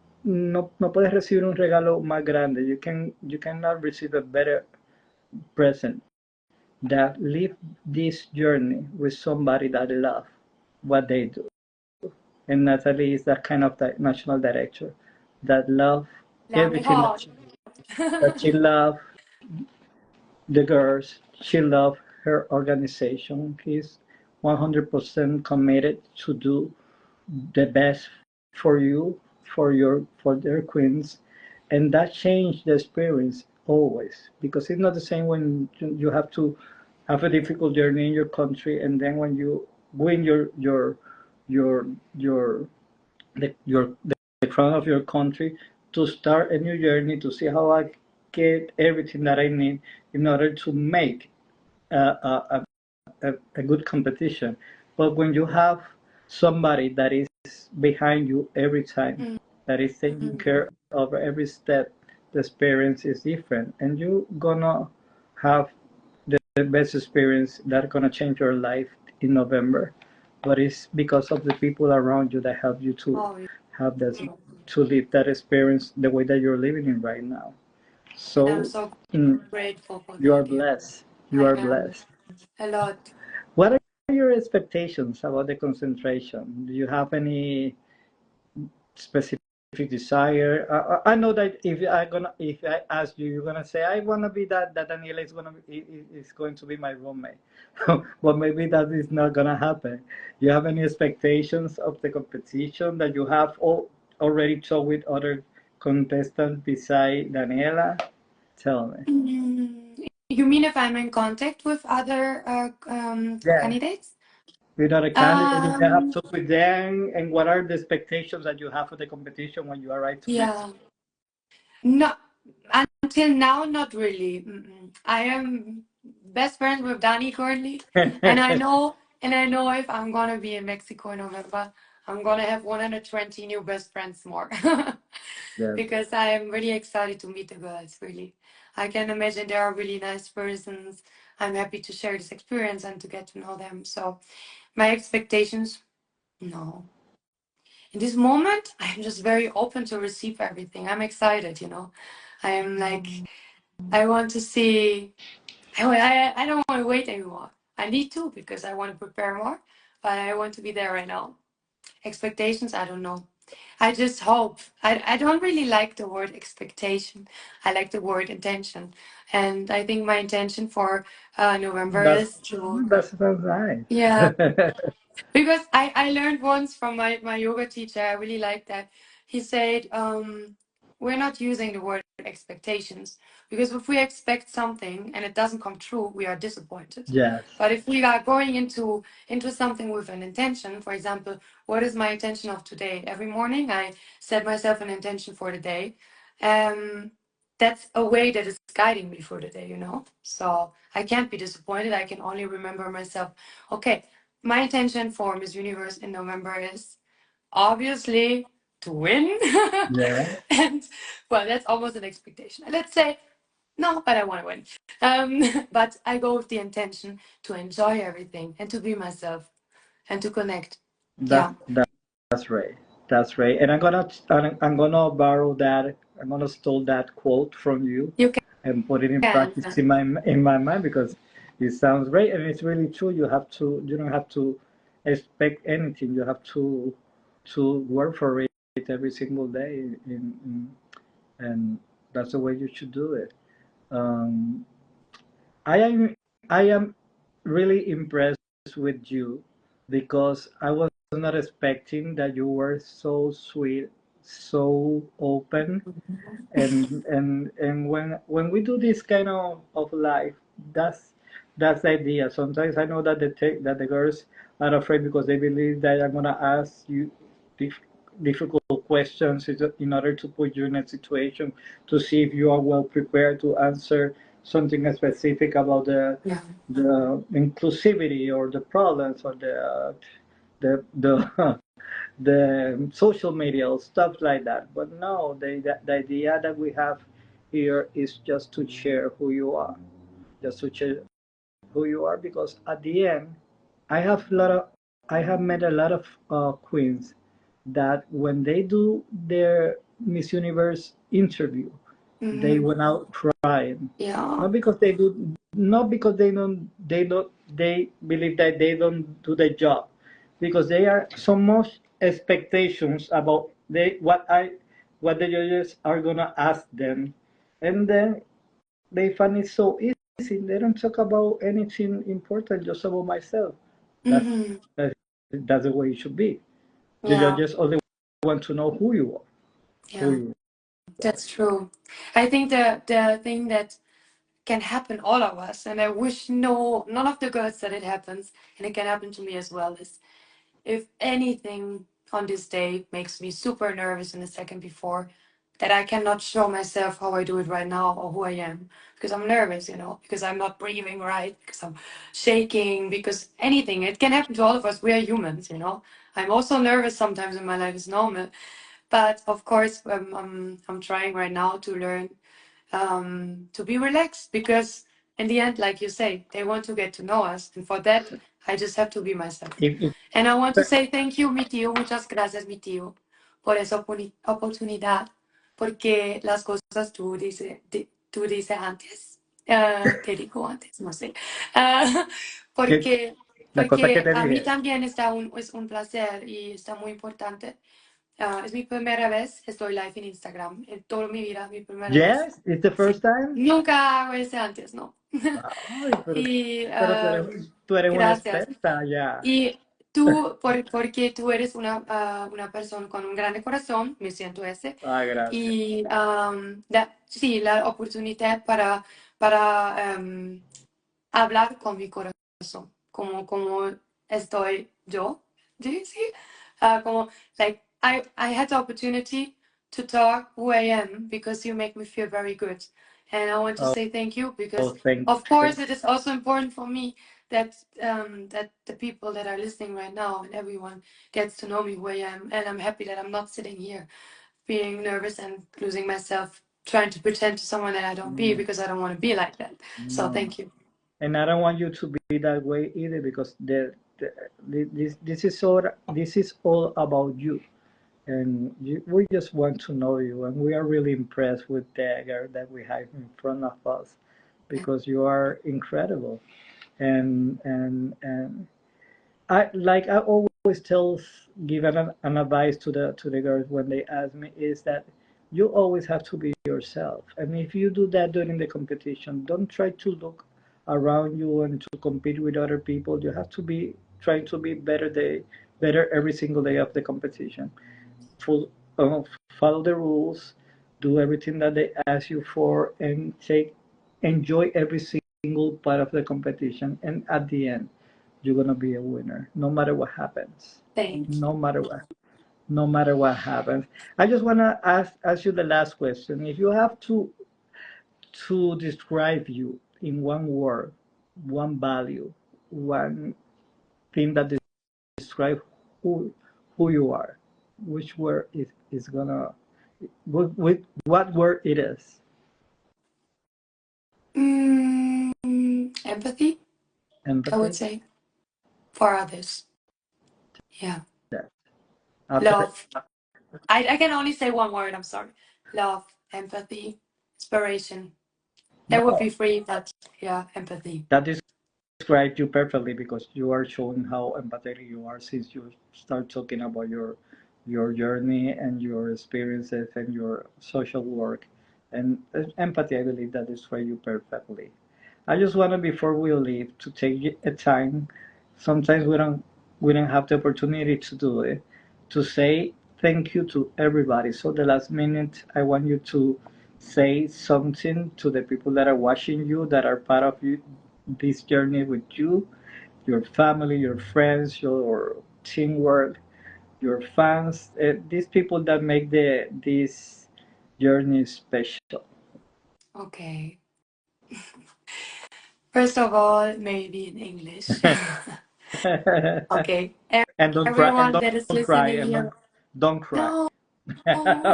puedes recibir un regalo más grande. You cannot receive a better present that live this journey with somebody that love what they do. And Natalie is that kind of national director that love La everything mejor. that she love the girls, she love her organization. He's 100% committed to do the best for you, for their queens, and that changed the experience always, because it's not the same when you have to have a difficult journey in your country, and then when you win your your the crown of your country, to start a new journey, to see how I get everything that I need in order to make a, a good competition. But when you have somebody that is behind you every time, Mm, that is taking mm. care of every step, the experience is different, and you're gonna have the best experience that's gonna change your life in November. But it's because of the people around you that help you to Oh, have that, yeah. to live that experience the way that you're living it right now. And I'm So so mm, grateful for you are that. Yeah, blessed. You I are am blessed. a lot. What are your expectations about the concentration? Do you have any specific desire? I know that if I ask you, you're gonna say I wanna be that Daniela is going to be my roommate, but maybe that is not gonna happen. You have any expectations of the competition that you have already talked with other contestants beside Daniela? Tell me. You mean if I'm in contact with other Yeah, candidates? with other candidates, if you have Um, talked with them, and what are the expectations that you have for the competition when you arrive to Mexico? yeah. No, until now, not really. I am best friends with Dani currently, and I know if I'm gonna be in Mexico in November, I'm gonna have 120 new best friends more, Yes. because I am really excited to meet the girls. Really, I can imagine they are really nice persons. I'm happy to share this experience and to get to know them. So my expectations, no. In this moment, I'm just very open to receive everything. I'm excited, you know. I am like, I want to see, I don't want to wait anymore. I need to because I want to prepare more, but I want to be there right now. Expectations, I don't know. I just hope. I don't really like the word expectation. I like the word intention. And I think my intention for November That's is to, that sounds nice. yeah, because I learned once from my yoga teacher, I really like that. He said, we're not using the word expectations because if we expect something and it doesn't come true, we are disappointed. Yes, But if we are going into something with an intention, for example, what is my intention of today? Every morning I set myself an intention for the day. Um, that's a way that is guiding me for the day, you know? So I can't be disappointed. I can only remember myself, okay, my intention for Miss Universe in November is obviously to win. yeah, And well, that's almost an expectation. Let's say, no, but I want to win. But I go with the intention to enjoy everything and to be myself and to connect. that's Yeah, that's right. That's right. And I'm gonna borrow that. I'm gonna steal that quote from you you and put it in can. practice in my mind, because it sounds great and it's really true. You don't have to expect anything. You have to work for it every single day, and that's the way you should do it. Um, I am I am really impressed with you, because I was not expecting that you were so sweet, so open, and when we do this kind of life, that's the idea. Sometimes I know that the girls are afraid because they believe that I'm gonna ask you dif- difficult questions in order to put you in a situation to see if you are well prepared to answer something specific about Yeah, the inclusivity or the problems or the the social media or stuff like that. But no, the idea that we have here is just to share who you are, just to share who you are, because at the end, I have a lot of I have met a lot of queens that when they do their Miss Universe interview, they hmm, went out crying. yeah, Not because they believe that they don't do the job, because they are so much expectations about what the judges are gonna ask them, and then they find it so They don't talk about anything important, just about myself. That's Mm-hmm. that's the way it should be. You Yeah, just only want to know who you are. Who yeah, you that's true. I think the thing that can happen all of us, and I wish none of the girls that it happens, and it can happen to me as well, is if anything on this day makes me super nervous in the second before, that I cannot show myself how I do it right now or who I am because I'm nervous, because I'm not breathing right, because I'm shaking, because anything. It can happen to all of us. We are humans. I'm also nervous sometimes in my life. It's normal. But of course, I'm trying right now to learn to be relaxed because in the end, like you say, they want to get to know us. And for that, I just have to be myself. if And I want to say thank you, mi tío. Muchas gracias, mi tío, por esa oportunidad. Porque las cosas tú dices antes. Te digo antes, no sé. Ah, que, porque, la cosa que porque te a mí dije, también es un placer y está muy importante. Es mi primera vez, estoy live en Instagram, en toda mi vida, mi primera vez. yes, it's the Sí. first time. Nunca hago ese antes, ¿no? Ay, Y pero tú eres una gracias. experta ya. Y tú, porque tú eres una persona con un gran corazón, me siento ese, Ah, gracias. y sí, la oportunidad para hablar con mi corazón, como estoy yo, ¿sí? Sí. Como, like, I had the opportunity to talk who I am because you make me feel very good. And I want to Oh, say thank you because, oh, thank of course, thank it is also important for me that the people that are listening right now and everyone gets to know me who I am. And I'm happy that I'm not sitting here being nervous and losing myself, trying to pretend to someone that I don't be no, because I don't want to be like that. So no, no. thank you. And I don't want you to be that way either because this is all about you. And we just want to know you, and we are really impressed with the girl that we have in front of us Yeah. because you are incredible. And I always give an advice to the girls when they ask me is that you always have to be yourself, and if you do that during the competition, don't try to look around you and to compete with other people. You have to be trying to be better every single day of the competition. Full, follow the rules, do everything that they ask you for, and enjoy every single part of the competition. And at the end, you're gonna be a winner, no matter what happens. Thank you. No matter what, no matter what happens. I just wanna ask you the last question. If you have to describe you in one word, one value, one thing that describe who who you are, which word is gonna with what word it is? Empathy, I would Empathy. say, for others. Yeah. That after Love. I can only say one word, I'm sorry. Love, empathy, inspiration. That would no, be free, but yeah, empathy. that describes you perfectly because you are showing how empathetic you are since you start talking about your journey and your experiences and your social work and empathy. I believe that describes you perfectly. I just wanted before we leave to take a time. Sometimes we don't have the opportunity to do it. To say thank you to everybody. So the last minute, I want you to say something to the people that are watching you, that are part of you, this journey with you, your family, your friends, your teamwork, your fans, these people that make this journey special. Okay. First of all, maybe in English. Okay. And don't cry, Everyone that is don't cry, listening and here. don't cry. No.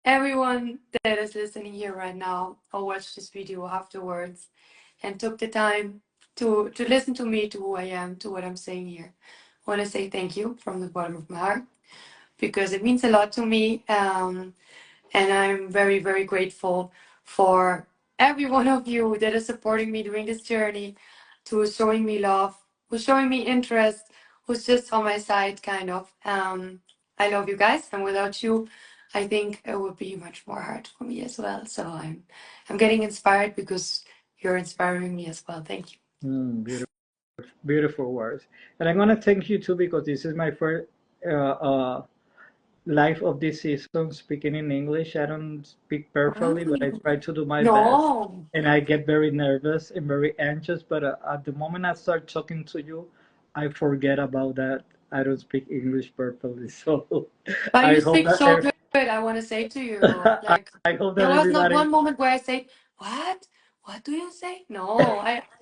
Everyone that is listening here right now or watch this video afterwards and took the time to listen to me, to who I am, to what I'm saying here. I want to say thank you from the bottom of my heart because it means a lot to me. And I'm very, very grateful for every one of you that is supporting me during this journey, to showing me love, who's showing me interest, who's just on my side, kind of. I love you guys, and without you, I think it would be much more hard for me as well. So I'm getting inspired because you're inspiring me as well. Thank you. Beautiful, beautiful words. And I'm gonna thank you too because this is my first live of this season speaking in English. I don't speak perfectly, but I try to do my best. No. And I get very nervous and very anxious. But at the moment I start talking to you, I forget about that. I don't speak English perfectly. So But I you hope speak so that good, I want to say to you. Like, I hope there that was not everybody. one moment where I said, "What? What do you say?" No,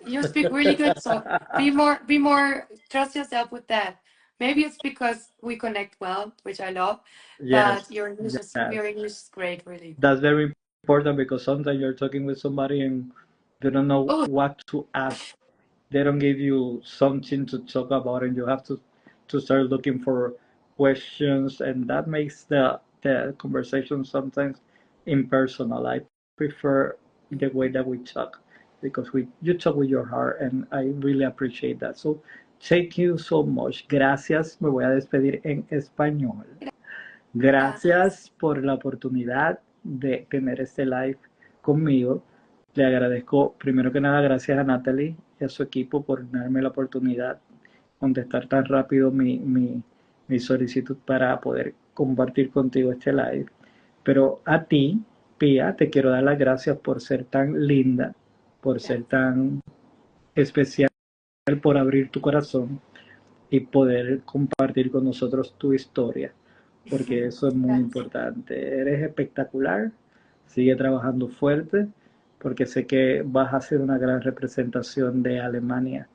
you speak really good. So be more, trust yourself with that. Maybe it's because we connect well, which I love, Yes, but your yes. English is great, really. That's very important because sometimes you're talking with somebody and they don't know Oh, what to ask. They don't give you something to talk about, and you have to start looking for questions, and that makes the conversation sometimes impersonal. I prefer the way that we talk because you talk with your heart, and I really appreciate that. So thank you so much. Gracias. Me voy a despedir en español. gracias. Gracias por la oportunidad de tener este live conmigo. Le agradezco, primero que nada, gracias a Natalie y a su equipo por darme la oportunidad de contestar tan rápido mi solicitud para poder compartir contigo este live. Pero a ti, Pia, te quiero dar las gracias por ser tan linda, por ser Gracias. tan especial, por abrir tu corazón y poder compartir con nosotros tu historia, porque eso es muy Gracias. importante. Eres espectacular, sigue trabajando fuerte, porque sé que vas a ser una gran representación de Alemania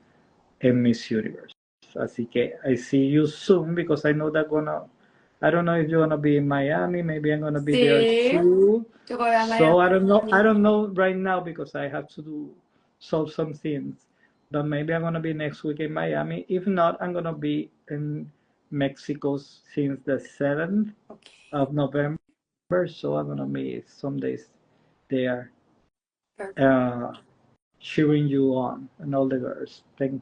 en Miss Universe. Así que I see you soon because I know that I don't know if you're gonna be in Miami, maybe I'm gonna be there Sí, too. yo voy a So I Miami. don't know right now because I have to solve some things. But maybe I'm gonna be next week in Miami. If not, I'm gonna be in Mexico since the 7th Okay, of November. So I'm gonna be some days there, perfect. uh, cheering you on and all the girls. Thank.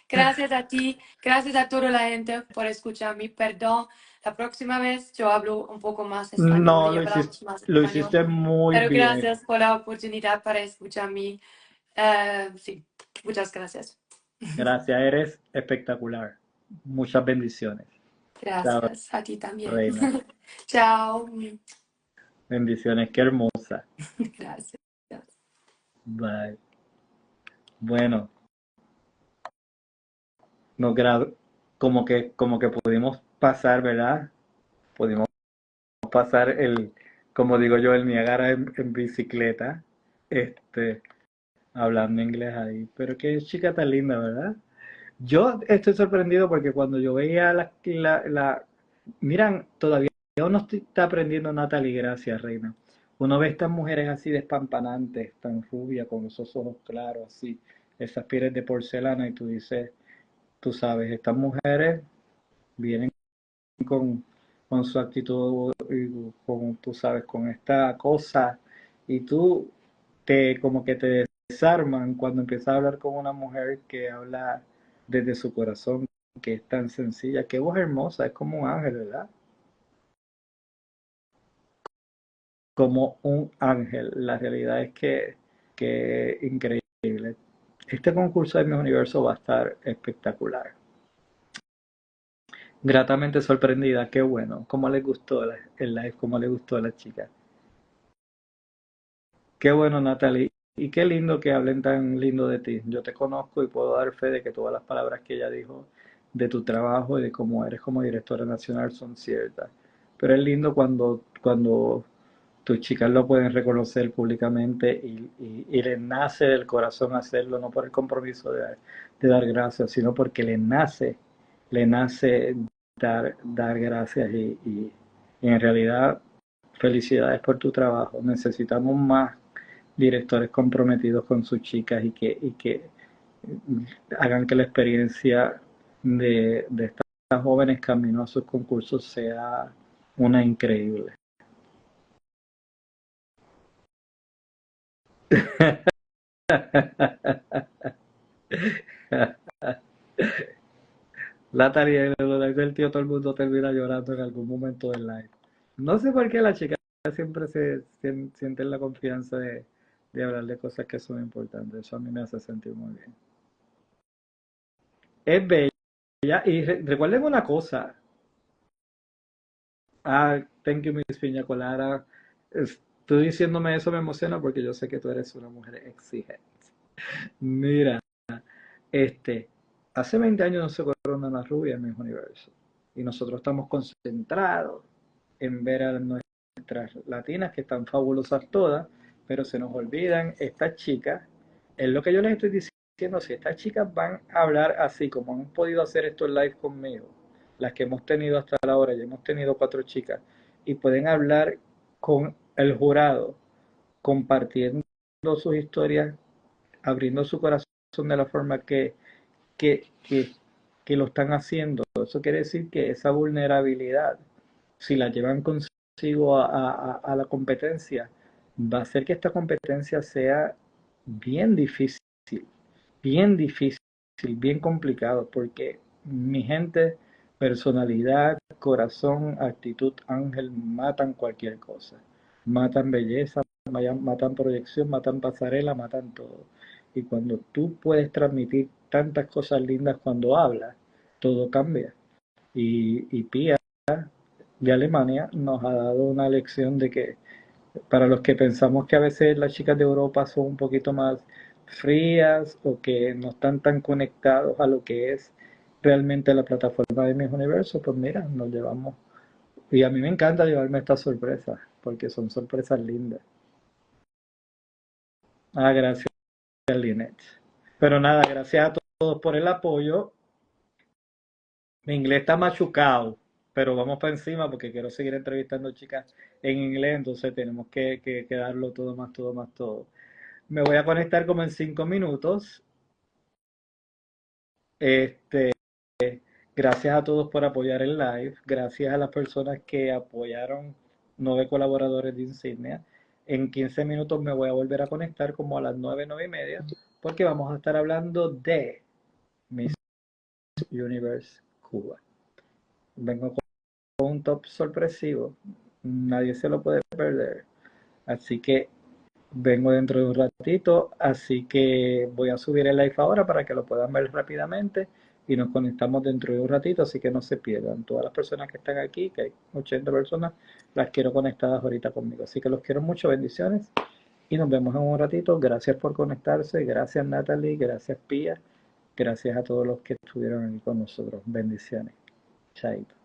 Gracias a ti, gracias a toda la gente por escucharme. Perdón, la próxima vez yo hablo un poco más español No, y hablamos más lo español. hiciste muy Pero bien. gracias por la oportunidad para escucharme. Sí, muchas gracias. Gracias, eres espectacular. Muchas bendiciones. Chao, Gracias a ti también. reina. Chao. Bendiciones, qué hermosa. Gracias. Bye. Bueno, no grado, como que pudimos pasar, ¿verdad? Pudimos pasar como digo yo, el Niágara en bicicleta, este, hablando inglés ahí. Pero qué chica tan linda, ¿verdad? Yo estoy sorprendido porque cuando yo veía miran, todavía uno está aprendiendo, Natalie, gracias, reina. Uno ve estas mujeres así despampanantes, tan rubias, con esos ojos claros, así, esas pieles de porcelana, y tú dices, tú sabes, estas mujeres vienen con, con su actitud, y con, tú sabes, con esta cosa, y tú como que te desarman cuando empiezas a hablar con una mujer que habla desde su corazón, que es tan sencilla, qué voz hermosa, es como un ángel, ¿verdad? Como un ángel. La realidad es que increíble. Este concurso de mi universo va a estar espectacular. Gratamente sorprendida, qué bueno. ¿Cómo les gustó el live? ¿Cómo les gustó a la chica? Qué bueno, Natalie. Y qué lindo que hablen tan lindo de ti. Yo te conozco y puedo dar fe de que todas las palabras que ella dijo de tu trabajo y de cómo eres como directora nacional son ciertas. Pero es lindo cuando tus chicas lo pueden reconocer públicamente y les nace del corazón hacerlo, no por el compromiso de dar gracias, sino porque le nace dar gracias y en realidad felicidades por tu trabajo. Necesitamos más directores comprometidos con sus chicas y que hagan que la experiencia de estas jóvenes camino a sus concursos sea una increíble. La tarea del tío, todo el mundo termina llorando en algún momento del live. No sé por qué las chicas siempre sienten la confianza de hablar de cosas que son importantes. Eso a mí me hace sentir muy bien. Es bella. Y recuerden una cosa. Thank you, Miss Piña Colada. Tú diciéndome eso me emociona porque yo sé que tú eres una mujer exigente. Mira, este, hace 20 años no se corona una rubia en Miss Universo. Y nosotros estamos concentrados en ver a nuestras latinas que están fabulosas todas, pero se nos olvidan estas chicas. Es lo que yo les estoy diciendo, si estas chicas van a hablar así como han podido hacer estos live conmigo, las que hemos tenido hasta la hora, ya hemos tenido 4 chicas, y pueden hablar con el jurado, compartiendo sus historias, abriendo su corazón de la forma que, que, que lo están haciendo. Eso quiere decir que esa vulnerabilidad, si la llevan consigo a la competencia, va a hacer que esta competencia sea bien difícil, bien difícil, bien complicado, porque mi gente, personalidad, corazón, actitud, ángel, matan cualquier cosa. Matan belleza, matan proyección, matan pasarela, matan todo. Y cuando tú puedes transmitir tantas cosas lindas cuando hablas, todo cambia. Y Pia de Alemania nos ha dado una lección de que para los que pensamos que a veces las chicas de Europa son un poquito más frías o que no están tan conectados a lo que es realmente la plataforma de Mis Universo, pues mira, nos llevamos. Y a mí me encanta llevarme estas sorpresas, porque son sorpresas lindas. Gracias, Linet. Pero nada, gracias a todos por el apoyo. Mi inglés está machucado, pero vamos para encima porque quiero seguir entrevistando chicas en inglés, entonces tenemos que darlo todo más, todo más, todo. Me voy a conectar como en 5 minutos. Este, gracias a todos por apoyar el live. Gracias a las personas que apoyaron 9 colaboradores de Insignia. En 15 minutos me voy a volver a conectar como a las 9, 9:30, porque vamos a estar hablando de Miss Universe Cuba. Vengo con un top sorpresivo. Nadie se lo puede perder. Así que vengo dentro de un ratito, así que voy a subir el live ahora para que lo puedan ver rápidamente y nos conectamos dentro de un ratito, así que no se pierdan. Todas las personas que están aquí, que hay 80 personas, las quiero conectadas ahorita conmigo. Así que los quiero mucho, bendiciones y nos vemos en un ratito. Gracias por conectarse, gracias Natalie, gracias Pia, gracias a todos los que estuvieron aquí con nosotros. Bendiciones. Chaito.